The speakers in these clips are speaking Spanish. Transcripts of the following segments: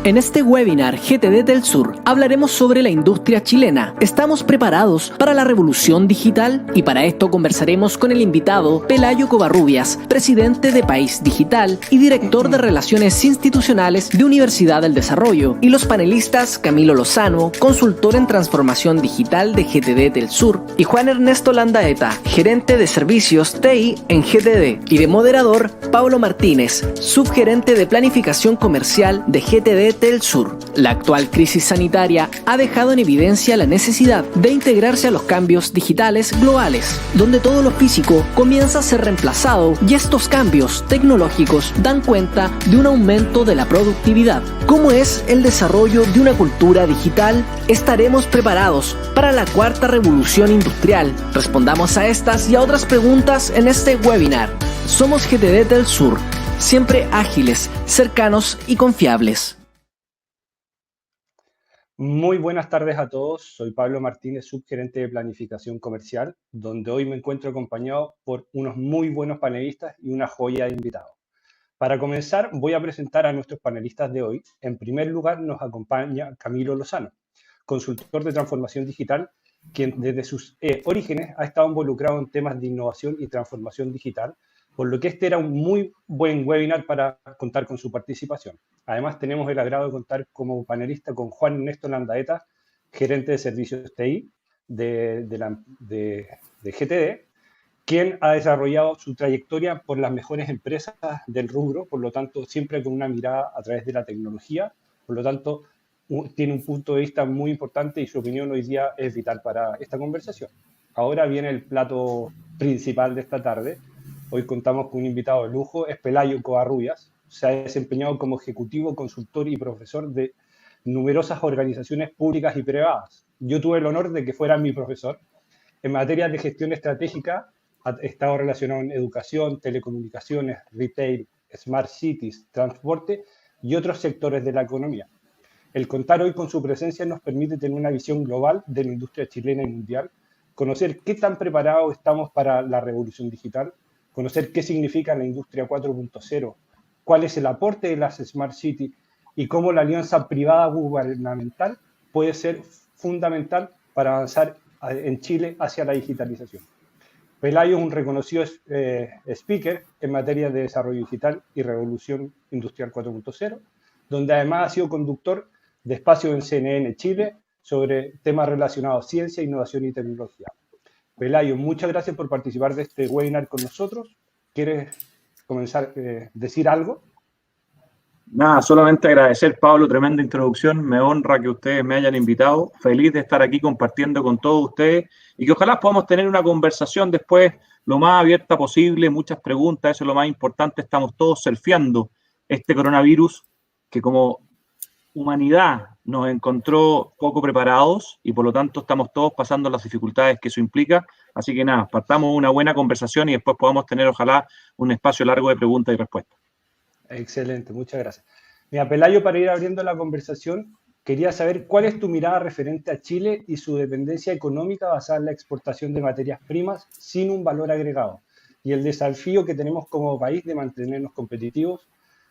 En este webinar GTD del Sur hablaremos sobre la industria chilena. ¿Estamos preparados para la revolución digital? Y para esto conversaremos con el invitado Pelayo Covarrubias, presidente de País Digital y director de Relaciones Institucionales de Universidad del Desarrollo, y los panelistas Camilo Lozano, consultor en transformación digital de GTD del Sur, y Juan Ernesto Landaeta, gerente de servicios TI en GTD, y de moderador Pablo Martínez, subgerente de planificación comercial de GTD del Sur. La actual crisis sanitaria ha dejado en evidencia la necesidad de integrarse a los cambios digitales globales, donde todo lo físico comienza a ser reemplazado, y estos cambios tecnológicos dan cuenta de un aumento de la productividad. ¿Cómo es el desarrollo de una cultura digital? ¿Estaremos preparados para la cuarta revolución industrial? Respondamos a estas y a otras preguntas en este webinar. Somos GTD del Sur, siempre ágiles, cercanos y confiables. Muy buenas tardes a todos, soy Pablo Martínez, subgerente de planificación comercial, donde hoy me encuentro acompañado por unos muy buenos panelistas y una joya de invitados. Para comenzar, voy a presentar a nuestros panelistas de hoy. En primer lugar, nos acompaña Camilo Lozano, consultor de transformación digital, quien desde sus orígenes ha estado involucrado en temas de innovación y transformación digital, por lo que este era un muy buen webinar para contar con su participación. Además, tenemos el agrado de contar como panelista con Juan Ernesto Landaeta, gerente de servicios TI de GTD, quien ha desarrollado su trayectoria por las mejores empresas del rubro, por lo tanto, siempre con una mirada a través de la tecnología, por lo tanto, tiene un punto de vista muy importante y su opinión hoy día es vital para esta conversación. Ahora viene el plato principal de esta tarde. Hoy contamos con un invitado de lujo, es Pelayo Covarrubias. Se ha desempeñado como ejecutivo, consultor y profesor de numerosas organizaciones públicas y privadas. Yo tuve el honor de que fuera mi profesor. En materia de gestión estratégica, ha estado relacionado en educación, telecomunicaciones, retail, smart cities, transporte y otros sectores de la economía. El contar hoy con su presencia nos permite tener una visión global de la industria chilena y mundial, conocer qué tan preparados estamos para la revolución digital, conocer qué significa la industria 4.0, cuál es el aporte de las Smart Cities y cómo la alianza privada-gubernamental puede ser fundamental para avanzar en Chile hacia la digitalización. Pelayo es un reconocido speaker en materia de desarrollo digital y revolución industrial 4.0, donde además ha sido conductor de espacios en CNN Chile sobre temas relacionados a ciencia, innovación y tecnología. Pelayo, muchas gracias por participar de este webinar con nosotros. ¿Quieres comenzar a decir algo? Nada, solamente agradecer, Pablo, tremenda introducción. Me honra que ustedes me hayan invitado. Feliz de estar aquí compartiendo con todos ustedes y que ojalá podamos tener una conversación después lo más abierta posible, muchas preguntas, eso es lo más importante. Estamos todos surfeando este coronavirus que como humanidad nos encontró poco preparados y por lo tanto estamos todos pasando las dificultades que eso implica. Así que nada, partamos una buena conversación y después podamos tener ojalá un espacio largo de preguntas y respuestas. Excelente, muchas gracias. Mira, Pelayo, para ir abriendo la conversación, quería saber cuál es tu mirada referente a Chile y su dependencia económica basada en la exportación de materias primas sin un valor agregado y el desafío que tenemos como país de mantenernos competitivos,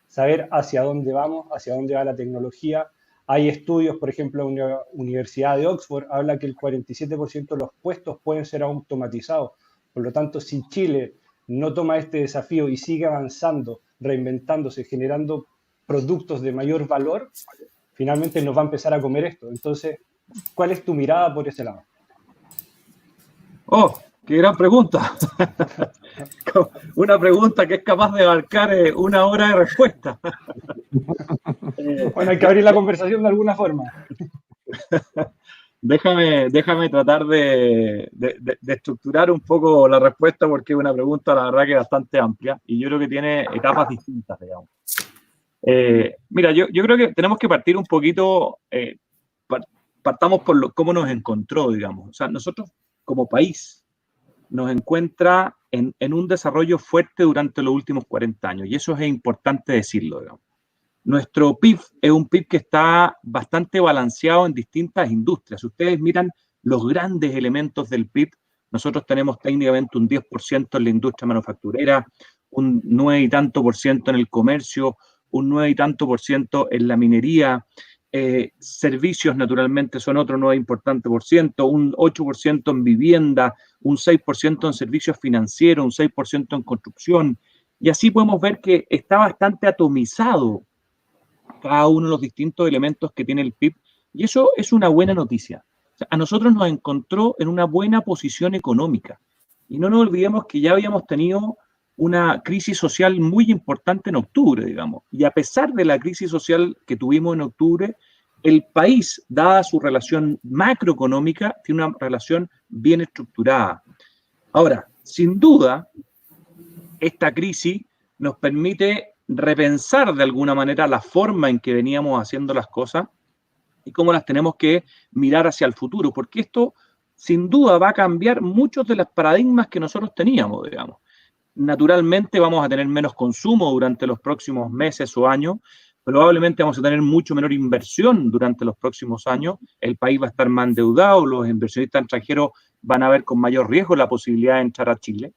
saber hacia dónde vamos, hacia dónde va la tecnología. Hay estudios, por ejemplo, la Universidad de Oxford habla que el 47% de los puestos pueden ser automatizados. Por lo tanto, si Chile no toma este desafío y sigue avanzando, reinventándose, generando productos de mayor valor, finalmente nos va a empezar a comer esto. Entonces, ¿cuál es tu mirada por ese lado? ¡Oh, qué gran pregunta! Una pregunta que es capaz de abarcar una hora de respuesta. Bueno, hay que abrir la conversación de alguna forma. Déjame tratar de estructurar un poco la respuesta porque es una pregunta, la verdad, que es bastante amplia y yo creo que tiene etapas distintas, digamos. Mira, yo creo que tenemos que partir un poquito, partamos por cómo nos encontró, digamos. O sea, nosotros como país nos encuentra en un desarrollo fuerte durante los últimos 40 años y eso es importante decirlo, digamos. Nuestro PIB es un PIB que está bastante balanceado en distintas industrias. Si ustedes miran los grandes elementos del PIB, nosotros tenemos técnicamente un 10% en la industria manufacturera, un 9 y tanto % en el comercio, un 9 y tanto por ciento en la minería, servicios naturalmente son otro 9 importante por ciento, un 8% en vivienda, un 6% en servicios financieros, un 6% en construcción, y así podemos ver que está bastante atomizado cada uno de los distintos elementos que tiene el PIB, y eso es una buena noticia. O sea, a nosotros nos encontró en una buena posición económica, y no nos olvidemos que ya habíamos tenido una crisis social muy importante en octubre, digamos, y a pesar de la crisis social que tuvimos en octubre, el país, dada su relación macroeconómica, tiene una relación bien estructurada. Ahora, sin duda, esta crisis nos permite repensar de alguna manera la forma en que veníamos haciendo las cosas y cómo las tenemos que mirar hacia el futuro, porque esto sin duda va a cambiar muchos de los paradigmas que nosotros teníamos, digamos. Naturalmente vamos a tener menos consumo durante los próximos meses o años, probablemente vamos a tener mucho menor inversión durante los próximos años, el país va a estar más endeudado, los inversionistas extranjeros van a ver con mayor riesgo la posibilidad de entrar a Chile.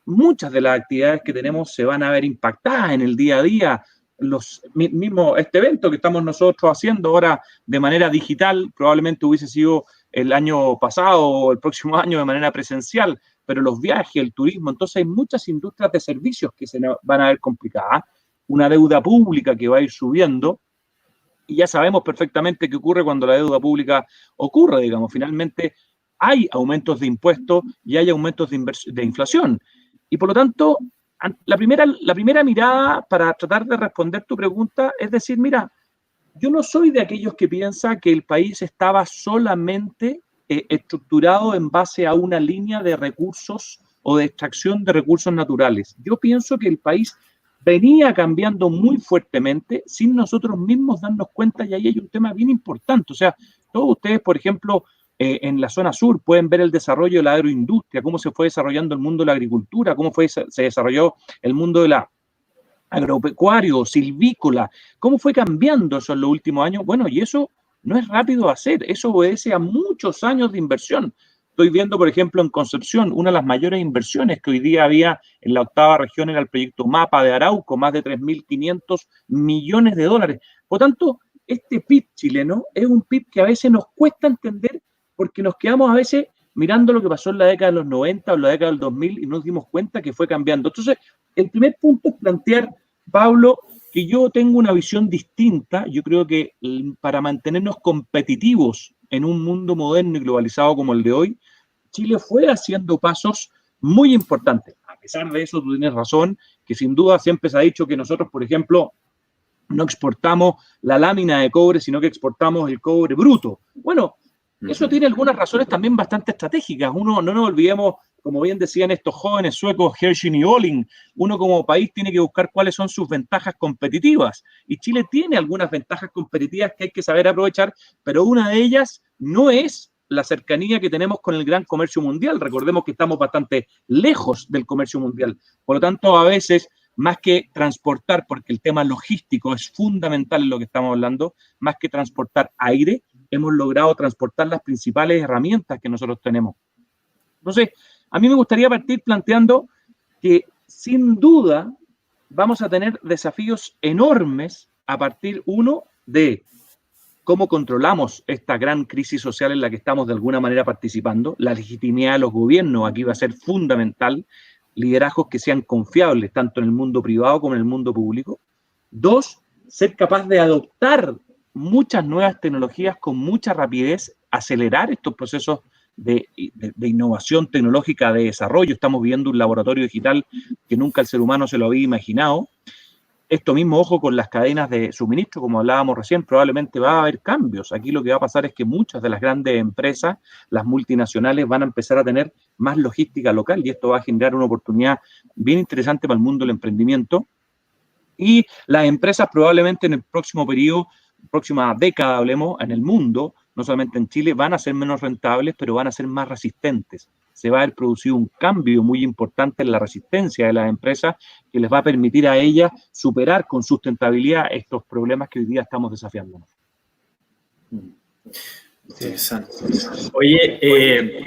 Muchas de las actividades que tenemos se van a ver impactadas en el día a día. Este evento que estamos nosotros haciendo ahora de manera digital probablemente hubiese sido el año pasado o el próximo año de manera presencial, pero los viajes, el turismo, entonces hay muchas industrias de servicios que se van a ver complicadas, una deuda pública que va a ir subiendo, y ya sabemos perfectamente qué ocurre cuando la deuda pública ocurre, digamos, finalmente hay aumentos de impuestos y hay aumentos de inflación. Y por lo tanto, la primera mirada para tratar de responder tu pregunta es decir, mira, yo no soy de aquellos que piensan que el país estaba solamente estructurado en base a una línea de recursos o de extracción de recursos naturales. Yo pienso que el país venía cambiando muy fuertemente sin nosotros mismos darnos cuenta, y ahí hay un tema bien importante. O sea, todos ustedes, por ejemplo, en la zona sur pueden ver el desarrollo de la agroindustria, cómo se fue desarrollando el mundo de la agricultura, cómo se desarrolló el mundo de la agropecuario, silvícola, cómo fue cambiando eso en los últimos años. Bueno, y eso no es rápido hacer, eso obedece a muchos años de inversión. Estoy viendo, por ejemplo, en Concepción, una de las mayores inversiones que hoy día había en la 8ª región era el proyecto MAPA de Arauco, más de 3.500 millones de dólares. Por tanto, este PIB chileno es un PIB que a veces nos cuesta entender porque nos quedamos a veces mirando lo que pasó en la década de los 90 o en la década del 2000 y nos dimos cuenta que fue cambiando. Entonces, el primer punto es plantear, Pablo, que yo tengo una visión distinta. Yo creo que para mantenernos competitivos en un mundo moderno y globalizado como el de hoy, Chile fue haciendo pasos muy importantes. A pesar de eso, tú tienes razón, que sin duda siempre se ha dicho que nosotros, por ejemplo, no exportamos la lámina de cobre, sino que exportamos el cobre bruto. Bueno, eso tiene algunas razones también bastante estratégicas. Uno, no nos olvidemos, como bien decían estos jóvenes suecos, Hershey y Olin, uno como país tiene que buscar cuáles son sus ventajas competitivas. Y Chile tiene algunas ventajas competitivas que hay que saber aprovechar, pero una de ellas no es la cercanía que tenemos con el gran comercio mundial. Recordemos que estamos bastante lejos del comercio mundial. Por lo tanto, a veces, más que transportar, porque el tema logístico es fundamental en lo que estamos hablando, más que transportar aire, hemos logrado transportar las principales herramientas que nosotros tenemos. Entonces, a mí me gustaría partir planteando que sin duda vamos a tener desafíos enormes a partir, uno, de cómo controlamos esta gran crisis social en la que estamos de alguna manera participando. La legitimidad de los gobiernos aquí va a ser fundamental, liderazgos que sean confiables tanto en el mundo privado como en el mundo público. Dos, ser capaz de adoptar muchas nuevas tecnologías con mucha rapidez, acelerar estos procesos de innovación tecnológica, de desarrollo. Estamos viviendo un laboratorio digital que nunca el ser humano se lo había imaginado. Esto mismo, ojo, con las cadenas de suministro, como hablábamos recién, probablemente va a haber cambios. Aquí lo que va a pasar es que muchas de las grandes empresas, las multinacionales, van a empezar a tener más logística local y esto va a generar una oportunidad bien interesante para el mundo del emprendimiento. Y las empresas probablemente en el próximo periodo, próxima década, hablemos, en el mundo, no solamente en Chile, van a ser menos rentables, pero van a ser más resistentes. Se va a haber producido un cambio muy importante en la resistencia de las empresas que les va a permitir a ellas superar con sustentabilidad estos problemas que hoy día estamos desafiándonos. Interesante. Oye,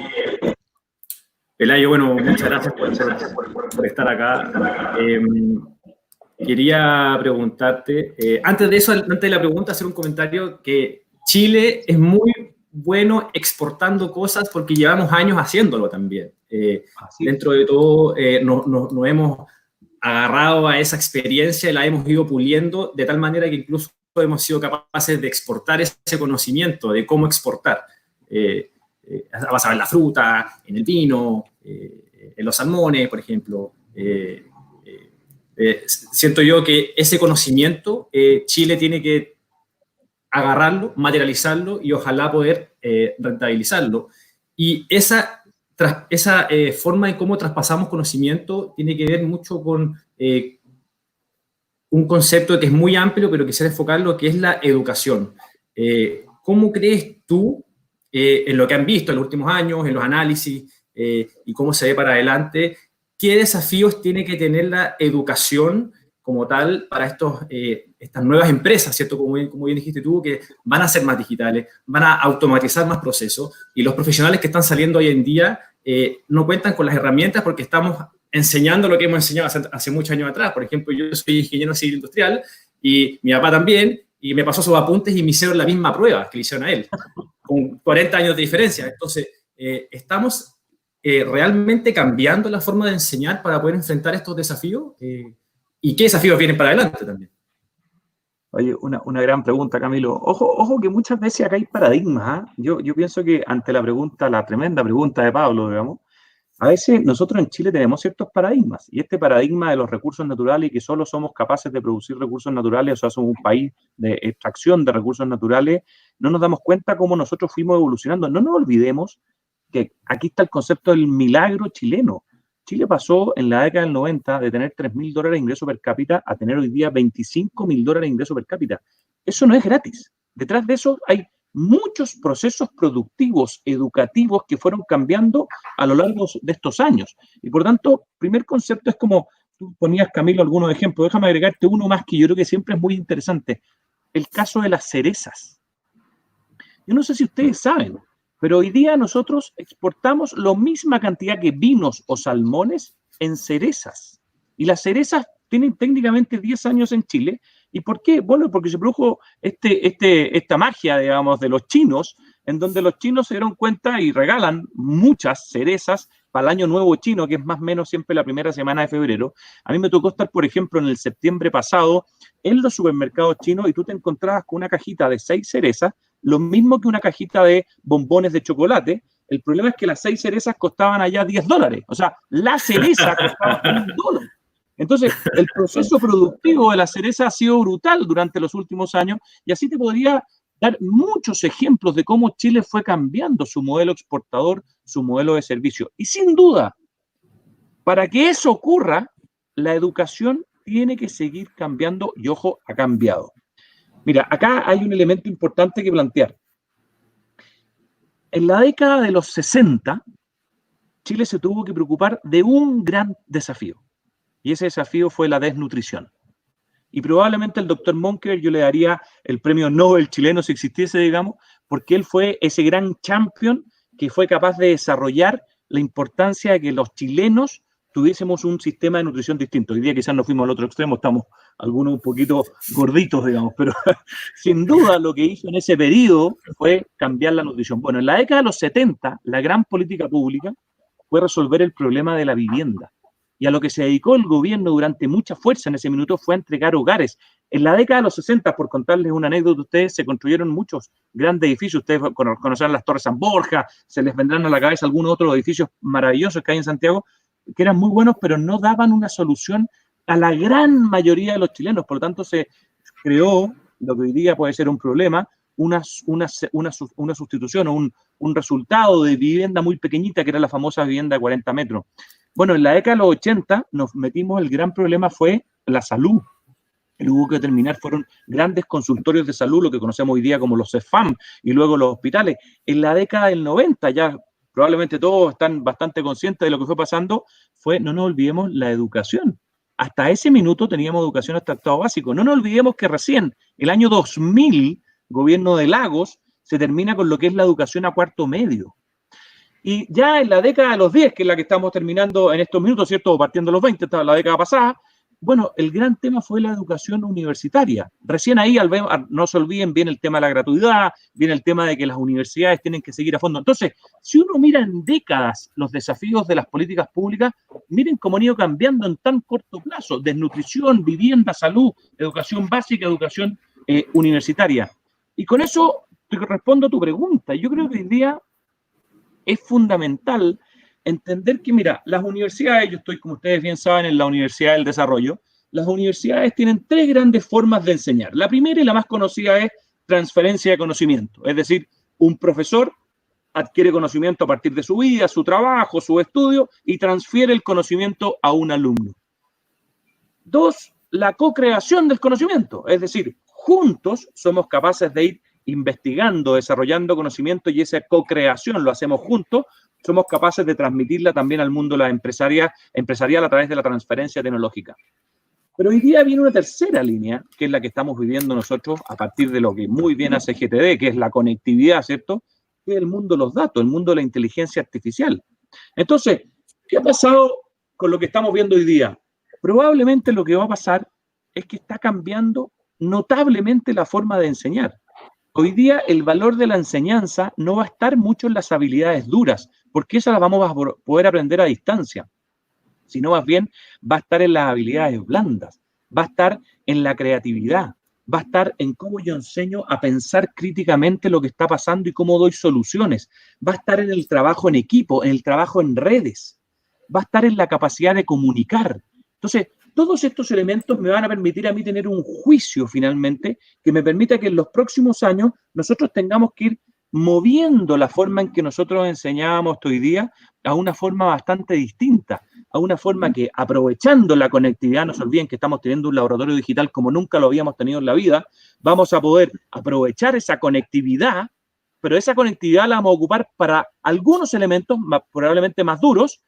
Pelayo, bueno, muchas gracias por estar acá. quería preguntarte, antes de eso, antes de la pregunta, hacer un comentario que Chile es muy bueno exportando cosas porque llevamos años haciéndolo también. Dentro de todo, nos hemos agarrado a esa experiencia y la hemos ido puliendo de tal manera que incluso hemos sido capaces de exportar ese conocimiento de cómo exportar. Vas a ver la fruta, en el vino, en los salmones, por ejemplo. Siento yo que ese conocimiento Chile tiene que agarrarlo, materializarlo y ojalá poder rentabilizarlo. Y esa forma de cómo traspasamos conocimiento tiene que ver mucho con un concepto que es muy amplio, pero quisiera enfocarlo, que es la educación. ¿Cómo crees tú, en lo que han visto en los últimos años, en los análisis, y cómo se ve para adelante, qué desafíos tiene que tener la educación como tal para estas nuevas empresas, ¿cierto? Como bien dijiste tú, que van a ser más digitales, van a automatizar más procesos, y los profesionales que están saliendo hoy en día no cuentan con las herramientas porque estamos enseñando lo que hemos enseñado hace muchos años atrás. Por ejemplo, yo soy ingeniero civil industrial y mi papá también, y me pasó sus apuntes y me hicieron la misma prueba que le hicieron a él, con 40 años de diferencia. Entonces, estamos realmente cambiando la forma de enseñar para poder enfrentar estos desafíos, y qué desafíos vienen para adelante también. Oye, una gran pregunta, Camilo. Ojo que muchas veces acá hay paradigmas, ¿eh? Yo pienso que ante la tremenda pregunta de Pablo, digamos, a veces nosotros en Chile tenemos ciertos paradigmas, y este paradigma de los recursos naturales y que solo somos capaces de producir recursos naturales, o sea, somos un país de extracción de recursos naturales, no nos damos cuenta cómo nosotros fuimos evolucionando. No nos olvidemos que aquí está el concepto del milagro chileno. Chile pasó en la década del 90 de tener $3.000 de ingreso per cápita a tener hoy día $25.000 de ingreso per cápita. Eso no es gratis. Detrás de eso hay muchos procesos productivos, educativos, que fueron cambiando a lo largo de estos años. Y por tanto, primer concepto es como tú ponías, Camilo, algunos ejemplos. Déjame agregarte uno más que yo creo que siempre es muy interesante. El caso de las cerezas. Yo no sé si ustedes saben, pero hoy día nosotros exportamos la misma cantidad que vinos o salmones en cerezas. Y las cerezas tienen técnicamente 10 años en Chile. ¿Y por qué? Bueno, porque se produjo esta magia, digamos, de los chinos, en donde los chinos se dieron cuenta y regalan muchas cerezas para el Año Nuevo Chino, que es más o menos siempre la primera semana de febrero. A mí me tocó estar, por ejemplo, en el septiembre pasado en los supermercados chinos y tú te encontrabas con una cajita de 6 cerezas, lo mismo que una cajita de bombones de chocolate. El problema es que las 6 cerezas costaban allá $10. O sea, la cereza costaba $1. Entonces, el proceso productivo de la cereza ha sido brutal durante los últimos años, y así te podría dar muchos ejemplos de cómo Chile fue cambiando su modelo exportador, su modelo de servicio. Y sin duda, para que eso ocurra, la educación tiene que seguir cambiando, y ojo, ha cambiado. Mira, acá hay un elemento importante que plantear. En la década de los 60, Chile se tuvo que preocupar de un gran desafío. Y ese desafío fue la desnutrición. Y probablemente el doctor Monker yo le daría el premio Nobel chileno si existiese, digamos, porque él fue ese gran champion que fue capaz de desarrollar la importancia de que los chilenos tuviésemos un sistema de nutrición distinto. Hoy día quizás nos fuimos al otro extremo, estamos algunos un poquito gorditos, digamos, pero sin duda lo que hizo en ese periodo fue cambiar la nutrición. Bueno, en la década de los 70, la gran política pública fue resolver el problema de la vivienda. Y a lo que se dedicó el gobierno durante mucha fuerza en ese minuto fue a entregar hogares. En la década de los 60, por contarles una anécdota, ustedes se construyeron muchos grandes edificios. Ustedes conocerán las Torres San Borja, se les vendrán a la cabeza algunos otros edificios maravillosos que hay en Santiago, que eran muy buenos, pero no daban una solución a la gran mayoría de los chilenos. Por lo tanto, se creó lo que hoy día puede ser un problema, una sustitución o un resultado de vivienda muy pequeñita, que era la famosa vivienda de 40 metros. Bueno, en la década de los 80 nos metimos, el gran problema fue la salud. Y hubo que terminar, fueron grandes consultorios de salud, lo que conocemos hoy día como los CEFAM, y luego los hospitales. En la década del 90, ya probablemente todos están bastante conscientes de lo que fue pasando, no nos olvidemos la educación. Hasta ese minuto teníamos educación hasta octavo básico. No nos olvidemos que recién, el año 2000, gobierno de Lagos, se termina con lo que es la educación a cuarto medio. Y ya en la década de los 10, que es la que estamos terminando en estos minutos, ¿cierto? Partiendo de los 20, la década pasada, bueno, el gran tema fue la educación universitaria. Recién ahí, no se olviden, viene el tema de la gratuidad, viene el tema de que las universidades tienen que seguir a fondo. Entonces, si uno mira en décadas los desafíos de las políticas públicas, miren cómo han ido cambiando en tan corto plazo. Desnutrición, vivienda, salud, educación básica, educación universitaria. Y con eso te respondo a tu pregunta. Yo creo que hoy día es fundamental entender que, mira, las universidades, yo estoy, como ustedes bien saben, en la Universidad del Desarrollo, las universidades tienen 3 grandes formas de enseñar. La primera y la más conocida es transferencia de conocimiento, es decir, un profesor adquiere conocimiento a partir de su vida, su trabajo, su estudio y transfiere el conocimiento a un alumno. 2, la co-creación del conocimiento, es decir, juntos somos capaces de ir investigando, desarrollando conocimiento y esa co-creación lo hacemos juntos, somos capaces de transmitirla también al mundo empresarial a través de la transferencia tecnológica. Pero hoy día viene una tercera línea, que es la que estamos viviendo nosotros a partir de lo que muy bien hace GTD, que es la conectividad, ¿cierto? Que es el mundo de los datos, el mundo de la inteligencia artificial. Entonces, ¿qué ha pasado con lo que estamos viendo hoy día? Probablemente lo que va a pasar es que está cambiando notablemente la forma de enseñar. Hoy día el valor de la enseñanza no va a estar mucho en las habilidades duras, porque esas las vamos a poder aprender a distancia, sino más bien va a estar en las habilidades blandas, va a estar en la creatividad, va a estar en cómo yo enseño a pensar críticamente lo que está pasando y cómo doy soluciones, va a estar en el trabajo en equipo, en el trabajo en redes, va a estar en la capacidad de comunicar. Entonces, todos estos elementos me van a permitir a mí tener un juicio finalmente que me permita que en los próximos años nosotros tengamos que ir moviendo la forma en que nosotros enseñábamos hoy día a una forma bastante distinta, a una forma que, aprovechando la conectividad, no se olviden que estamos teniendo un laboratorio digital como nunca lo habíamos tenido en la vida, vamos a poder aprovechar esa conectividad, pero esa conectividad la vamos a ocupar para algunos elementos probablemente más duros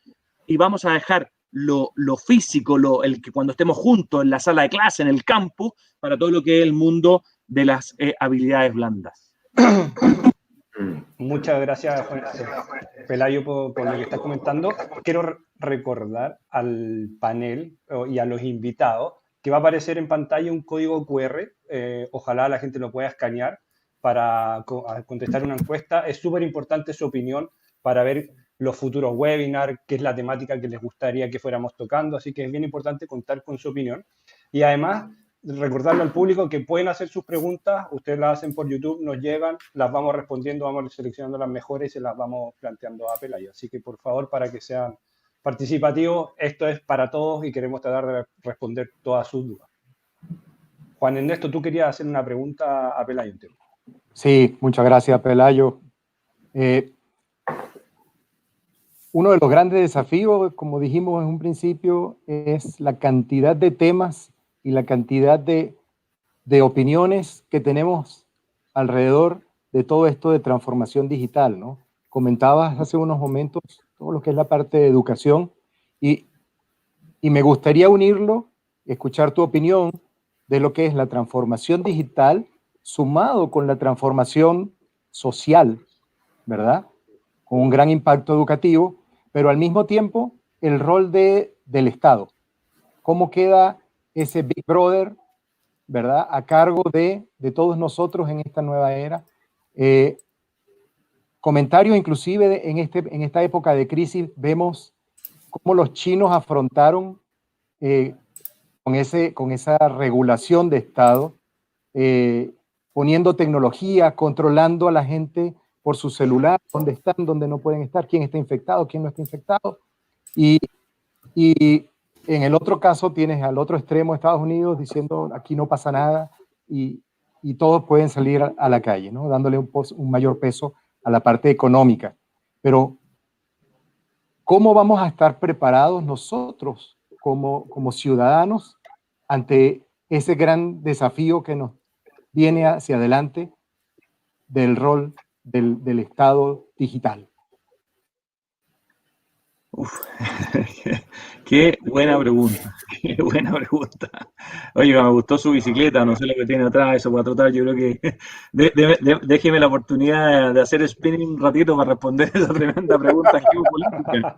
y vamos a dejar lo físico, el que cuando estemos juntos en la sala de clase, en el campus, para todo lo que es el mundo de las habilidades blandas. Muchas gracias, Pelayo, por lo que estás comentando. Quiero recordar al panel y a los invitados que va a aparecer en pantalla un código QR. Ojalá la gente lo pueda escanear para contestar una encuesta. Es súper importante su opinión para ver los futuros webinars, qué es la temática que les gustaría que fuéramos tocando, así que es bien importante contar con su opinión. Y además, recordarle al público que pueden hacer sus preguntas, ustedes las hacen por YouTube, nos llegan, las vamos respondiendo, vamos seleccionando las mejores y se las vamos planteando a Pelayo. Así que, por favor, para que sean participativos, esto es para todos y queremos tratar de responder todas sus dudas. Juan Ernesto, tú querías hacer una pregunta a Pelayo. Sí, muchas gracias, Pelayo. Uno de los grandes desafíos, como dijimos en un principio, es la cantidad de temas y la cantidad de opiniones que tenemos alrededor de todo esto de transformación digital, ¿no? Comentabas hace unos momentos todo lo que es la parte de educación y me gustaría unirlo, escuchar tu opinión de lo que es la transformación digital sumado con la transformación social, ¿verdad? Con un gran impacto educativo, pero al mismo tiempo el rol del Estado. ¿Cómo queda ese Big Brother, ¿verdad?, a cargo de todos nosotros en esta nueva era? Comentarios inclusive en esta época de crisis, vemos cómo los chinos afrontaron con esa regulación de Estado, poniendo tecnología, controlando a la gente por su celular, dónde están, dónde no pueden estar, quién está infectado, quién no está infectado. Y en el otro caso tienes al otro extremo Estados Unidos diciendo aquí no pasa nada y todos pueden salir a la calle, ¿no? Dándole un mayor peso a la parte económica. Pero ¿cómo vamos a estar preparados nosotros como ciudadanos ante ese gran desafío que nos viene hacia adelante del rol del Estado digital? Uf, qué buena pregunta, qué buena pregunta. Oye, me gustó su bicicleta, no sé lo que tiene atrás, eso para trotar, yo creo que déjeme la oportunidad de hacer spinning un ratito para responder esa tremenda pregunta geopolítica.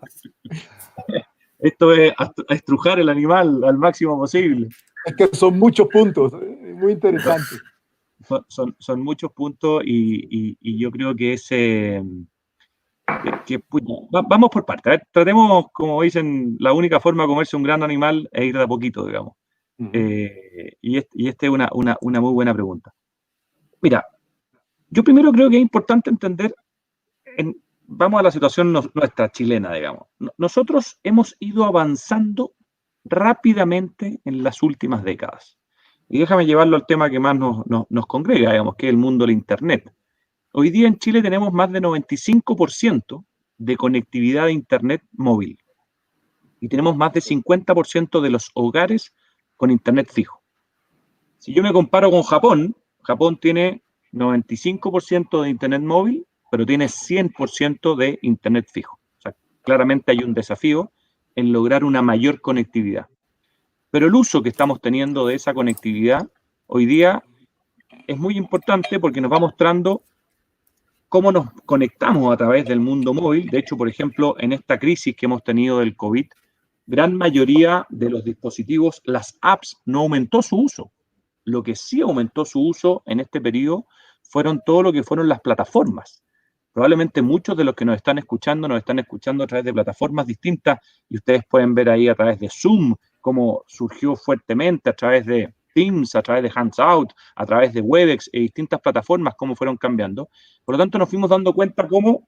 Esto es estrujar el animal al máximo posible. Es que son muchos puntos, muy interesante. Son muchos puntos y yo creo que vamos por partes. A ver, tratemos, como dicen, la única forma de comerse un gran animal es ir de a poquito, digamos. Y esta es una muy buena pregunta. Mira, yo primero creo que es importante entender, vamos a la situación nuestra chilena, digamos. Nosotros hemos ido avanzando rápidamente en las últimas décadas. Y déjame llevarlo al tema que más nos congrega, digamos, que es el mundo del Internet. Hoy día en Chile tenemos más de 95% de conectividad de Internet móvil. Y tenemos más de 50% de los hogares con Internet fijo. Si yo me comparo con Japón, Japón tiene 95% de Internet móvil, pero tiene 100% de Internet fijo. O sea, claramente hay un desafío en lograr una mayor conectividad. Pero el uso que estamos teniendo de esa conectividad hoy día es muy importante porque nos va mostrando cómo nos conectamos a través del mundo móvil. De hecho, por ejemplo, en esta crisis que hemos tenido del COVID, gran mayoría de los dispositivos, las apps, no aumentó su uso. Lo que sí aumentó su uso en este periodo fueron todo lo que fueron las plataformas. Probablemente muchos de los que nos están escuchando a través de plataformas distintas y ustedes pueden ver ahí a través de Zoom cómo surgió fuertemente, a través de Teams, a través de Hangout, a través de Webex y distintas plataformas, cómo fueron cambiando. Por lo tanto, nos fuimos dando cuenta cómo,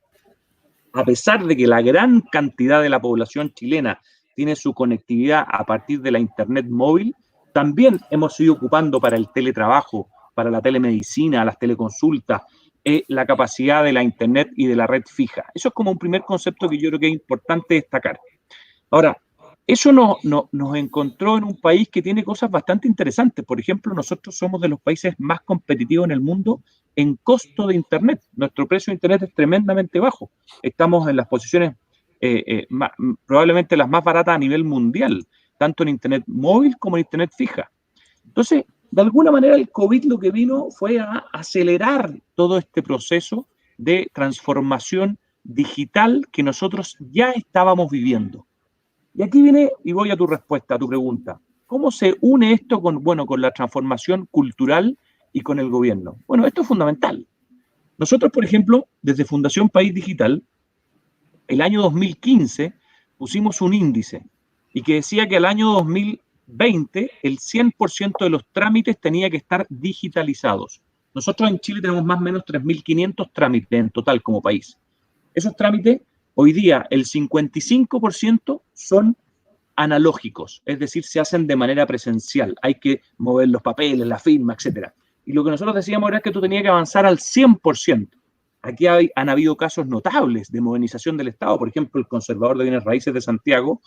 a pesar de que la gran cantidad de la población chilena tiene su conectividad a partir de la Internet móvil, también hemos ido ocupando para el teletrabajo, para la telemedicina, las teleconsultas, la capacidad de la Internet y de la red fija. Eso es como un primer concepto que yo creo que es importante destacar. Ahora, eso nos encontró en un país que tiene cosas bastante interesantes. Por ejemplo, nosotros somos de los países más competitivos en el mundo en costo de Internet. Nuestro precio de Internet es tremendamente bajo. Estamos en las posiciones probablemente las más baratas a nivel mundial, tanto en Internet móvil como en Internet fija. Entonces, de alguna manera el COVID lo que vino fue a acelerar todo este proceso de transformación digital que nosotros ya estábamos viviendo. Y aquí viene, y voy a tu respuesta, a tu pregunta. ¿Cómo se une esto con la transformación cultural y con el gobierno? Bueno, esto es fundamental. Nosotros, por ejemplo, desde Fundación País Digital, el año 2015 pusimos un índice y que decía que al año 2020 el 100% de los trámites tenía que estar digitalizados. Nosotros en Chile tenemos más o menos 3.500 trámites en total como país. Esos trámites, hoy día el 55% son analógicos, es decir, se hacen de manera presencial. Hay que mover los papeles, la firma, etc. Y lo que nosotros decíamos era que tú tenías que avanzar al 100%. Aquí han habido casos notables de modernización del Estado. Por ejemplo, el conservador de bienes raíces de Santiago,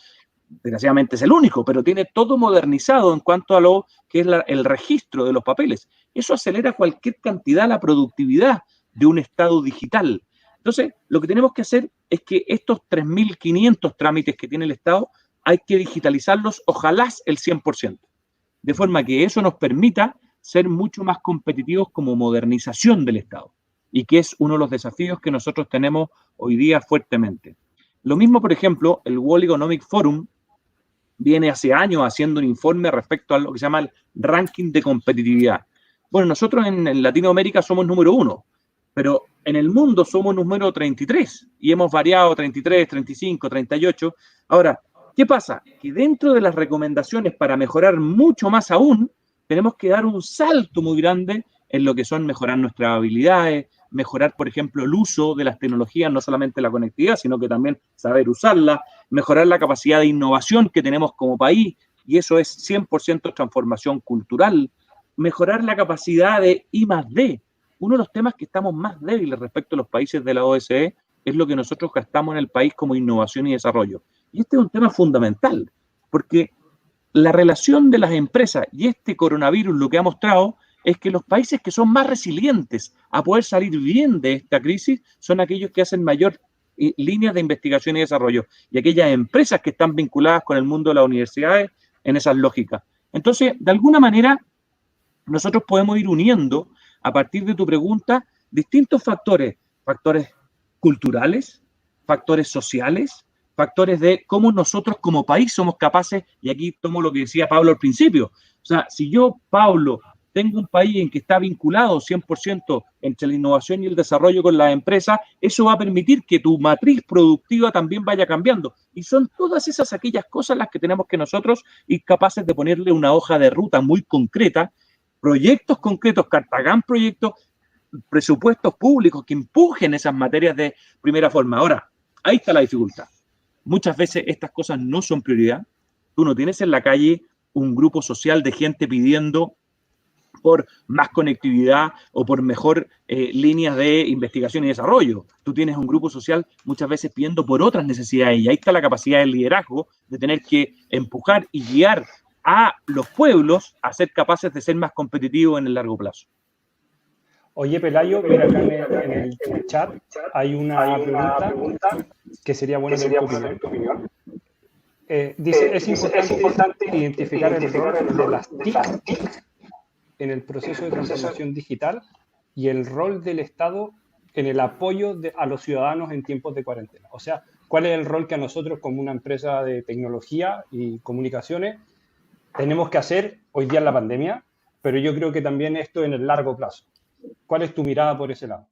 desgraciadamente es el único, pero tiene todo modernizado en cuanto a lo que es el registro de los papeles. Eso acelera cualquier cantidad la productividad de un Estado digital. Entonces, lo que tenemos que hacer es que estos 3.500 trámites que tiene el Estado hay que digitalizarlos, ojalá el 100%, de forma que eso nos permita ser mucho más competitivos como modernización del Estado, y que es uno de los desafíos que nosotros tenemos hoy día fuertemente. Lo mismo, por ejemplo, el World Economic Forum viene hace años haciendo un informe respecto a lo que se llama el ranking de competitividad. Bueno, nosotros en Latinoamérica somos número 1, pero en el mundo somos número 33 y hemos variado 33, 35, 38. Ahora, ¿qué pasa? Que dentro de las recomendaciones para mejorar mucho más aún, tenemos que dar un salto muy grande en lo que son mejorar nuestras habilidades, mejorar, por ejemplo, el uso de las tecnologías, no solamente la conectividad, sino que también saber usarla, mejorar la capacidad de innovación que tenemos como país, y eso es 100% transformación cultural, mejorar la capacidad de I+D. Uno de los temas que estamos más débiles respecto a los países de la OSCE es lo que nosotros gastamos en el país como innovación y desarrollo. Y este es un tema fundamental, porque la relación de las empresas y este coronavirus lo que ha mostrado es que los países que son más resilientes a poder salir bien de esta crisis son aquellos que hacen mayor líneas de investigación y desarrollo y aquellas empresas que están vinculadas con el mundo de las universidades en esas lógicas. Entonces, de alguna manera, nosotros podemos ir uniendo, a partir de tu pregunta, distintos factores culturales, factores sociales, factores de cómo nosotros como país somos capaces, y aquí tomo lo que decía Pablo al principio, o sea, si yo, Pablo, tengo un país en que está vinculado 100% entre la innovación y el desarrollo con las empresas, eso va a permitir que tu matriz productiva también vaya cambiando. Y son todas aquellas cosas las que tenemos que nosotros ir capaces de ponerle una hoja de ruta muy concreta, proyectos concretos, cartagán proyectos, presupuestos públicos que empujen esas materias de primera forma. Ahora, ahí está la dificultad. Muchas veces estas cosas no son prioridad. Tú no tienes en la calle un grupo social de gente pidiendo por más conectividad o por mejor líneas de investigación y desarrollo. Tú tienes un grupo social muchas veces pidiendo por otras necesidades, y ahí está la capacidad del liderazgo de tener que empujar y guiar a los pueblos a ser capaces de ser más competitivos en el largo plazo. Oye, Pelayo, mira acá en el chat hay una pregunta que sería buena en tu opinión. Dice, es importante identificar el rol de las TIC en el proceso de transformación digital y el rol del Estado en el apoyo a los ciudadanos en tiempos de cuarentena. O sea, ¿cuál es el rol que a nosotros como una empresa de tecnología y comunicaciones tenemos que hacer hoy día en la pandemia? Pero yo creo que también esto en el largo plazo. ¿Cuál es tu mirada por ese lado?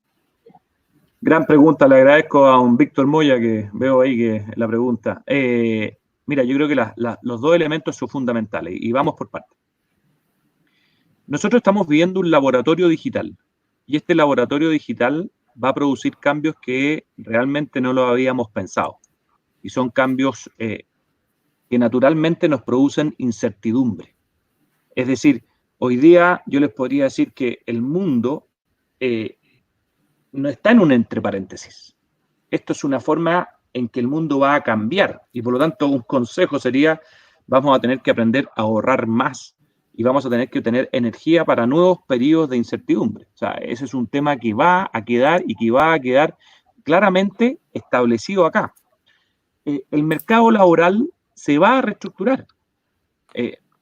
Gran pregunta, le agradezco a un Víctor Moya que veo ahí que la pregunta. Mira, yo creo que los dos elementos son fundamentales y vamos por partes. Nosotros estamos viviendo un laboratorio digital y este laboratorio digital va a producir cambios que realmente no lo habíamos pensado y son cambios que naturalmente nos producen incertidumbre. Es decir, hoy día yo les podría decir que el mundo no está en un entre paréntesis. Esto es una forma en que el mundo va a cambiar y por lo tanto un consejo sería, vamos a tener que aprender a ahorrar más y vamos a tener que tener energía para nuevos periodos de incertidumbre. O sea, ese es un tema que va a quedar y que va a quedar claramente establecido acá. El mercado laboral se va a reestructurar.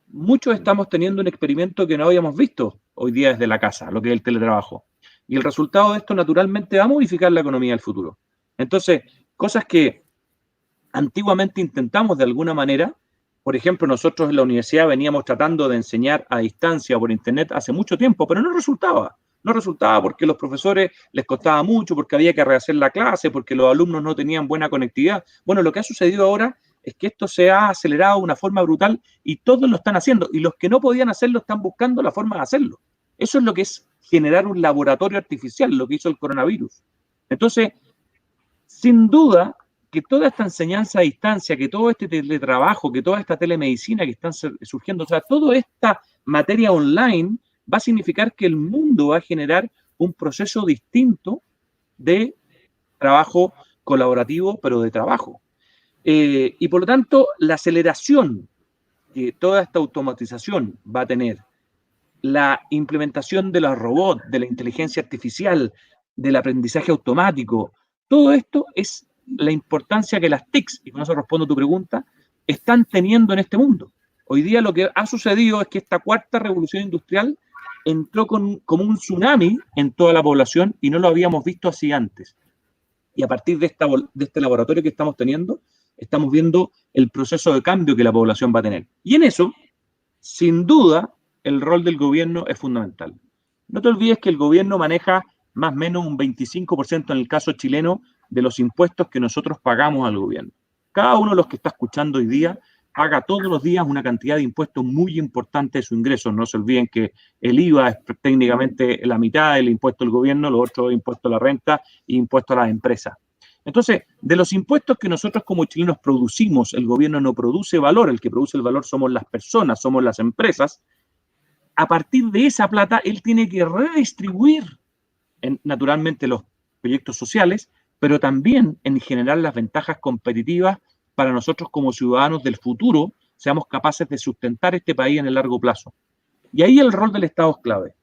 Muchos estamos teniendo un experimento que no habíamos visto hoy día desde la casa, lo que es el teletrabajo. Y el resultado de esto naturalmente va a modificar la economía del futuro. Entonces, cosas que antiguamente intentamos de alguna manera, por ejemplo, nosotros en la universidad veníamos tratando de enseñar a distancia por internet hace mucho tiempo, pero no resultaba. No resultaba porque a los profesores les costaba mucho, porque había que rehacer la clase, porque los alumnos no tenían buena conectividad. Bueno, lo que ha sucedido ahora es que esto se ha acelerado de una forma brutal y todos lo están haciendo. Y los que no podían hacerlo están buscando la forma de hacerlo. Eso es lo que es generar un laboratorio artificial, lo que hizo el coronavirus. Entonces, sin duda que toda esta enseñanza a distancia, que todo este teletrabajo, que toda esta telemedicina que están surgiendo, o sea, toda esta materia online va a significar que el mundo va a generar un proceso distinto de trabajo colaborativo, pero de trabajo. Y por lo tanto, la aceleración que toda esta automatización va a tener, la implementación de los robots, de la inteligencia artificial, del aprendizaje automático, todo esto es la importancia que las TICs, y con eso respondo a tu pregunta, están teniendo en este mundo. Hoy día lo que ha sucedido es que esta cuarta revolución industrial entró como un tsunami en toda la población y no lo habíamos visto así antes. Y a partir de este laboratorio que estamos teniendo, estamos viendo el proceso de cambio que la población va a tener. Y en eso, sin duda, el rol del gobierno es fundamental. No te olvides que el gobierno maneja más o menos un 25% en el caso chileno de los impuestos que nosotros pagamos al gobierno. Cada uno de los que está escuchando hoy día paga todos los días una cantidad de impuestos muy importante de su ingreso. No se olviden que el IVA es técnicamente la mitad del impuesto del gobierno, lo otro es impuesto a la renta y impuesto a las empresas. Entonces, de los impuestos que nosotros como chilenos producimos, el gobierno no produce valor, el que produce el valor somos las personas, somos las empresas. A partir de esa plata, él tiene que redistribuir naturalmente los proyectos sociales, pero también en generar las ventajas competitivas para nosotros como ciudadanos del futuro, seamos capaces de sustentar este país en el largo plazo. Y ahí el rol del Estado es clave,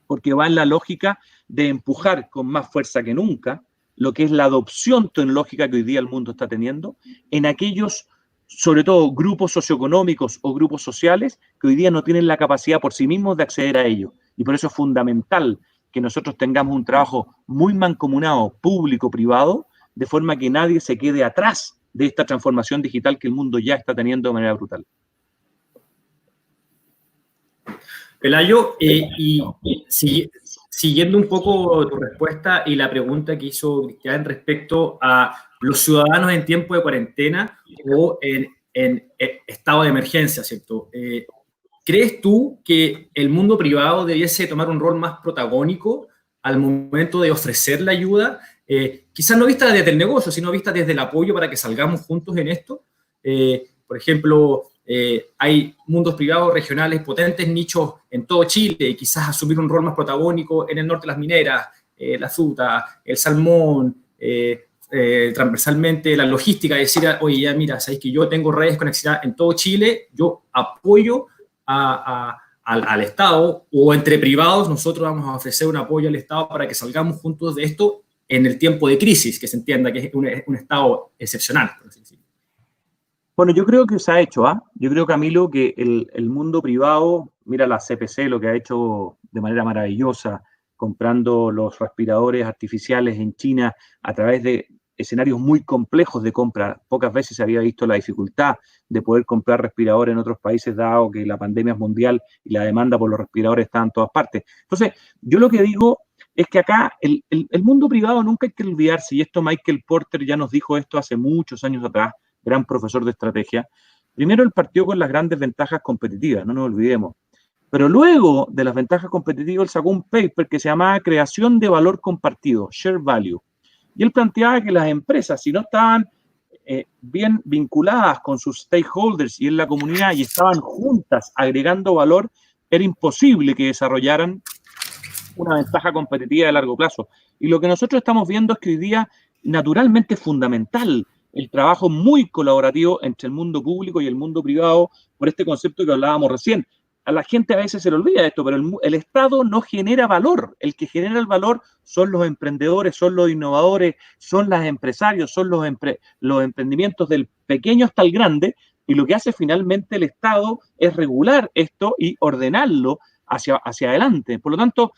porque va en la lógica de empujar con más fuerza que nunca lo que es la adopción tecnológica que hoy día el mundo está teniendo en aquellos, sobre todo, grupos socioeconómicos o grupos sociales que hoy día no tienen la capacidad por sí mismos de acceder a ello. Y por eso es fundamental que nosotros tengamos un trabajo muy mancomunado, público-privado, de forma que nadie se quede atrás de esta transformación digital que el mundo ya está teniendo de manera brutal. Pelayo, siguiendo un poco tu respuesta y la pregunta que hizo Cristian respecto a los ciudadanos en tiempo de cuarentena o en estado de emergencia, ¿cierto? ¿Crees tú que el mundo privado debiese tomar un rol más protagónico al momento de ofrecer la ayuda? Quizás no vista desde el negocio, sino vista desde el apoyo para que salgamos juntos en esto. Por ejemplo, hay mundos privados regionales, potentes nichos en todo Chile, y quizás asumir un rol más protagónico en el norte, las mineras, la fruta, el salmón, transversalmente la logística, decir, oye, ya mira, sabéis que yo tengo redes conexionadas en todo Chile, yo apoyo al Estado, o entre privados nosotros vamos a ofrecer un apoyo al Estado para que salgamos juntos de esto en el tiempo de crisis, que se entienda que es un estado excepcional, por así decirlo. Bueno, yo creo que se ha hecho, Yo creo, Camilo, que el mundo privado, mira la CPC lo que ha hecho de manera maravillosa, comprando los respiradores artificiales en China a través de escenarios muy complejos de compra. Pocas veces se había visto la dificultad de poder comprar respiradores en otros países, dado que la pandemia es mundial y la demanda por los respiradores está en todas partes. Entonces, yo lo que digo es que acá el mundo privado nunca hay que olvidarse, y esto Michael Porter ya nos dijo esto hace muchos años atrás, gran profesor de estrategia. Primero, él partió con las grandes ventajas competitivas, no nos olvidemos. Pero luego de las ventajas competitivas, él sacó un paper que se llamaba Creación de Valor Compartido, Share Value. Y él planteaba que las empresas, si no estaban bien vinculadas con sus stakeholders y en la comunidad y estaban juntas agregando valor, era imposible que desarrollaran una ventaja competitiva de largo plazo. Y lo que nosotros estamos viendo es que hoy día naturalmente es fundamental el trabajo muy colaborativo entre el mundo público y el mundo privado por este concepto que hablábamos recién. A la gente a veces se le olvida esto, pero el Estado no genera valor. El que genera el valor son los emprendedores, son los innovadores, son los empresarios, son los emprendimientos del pequeño hasta el grande, y lo que hace finalmente el Estado es regular esto y ordenarlo hacia adelante. Por lo tanto,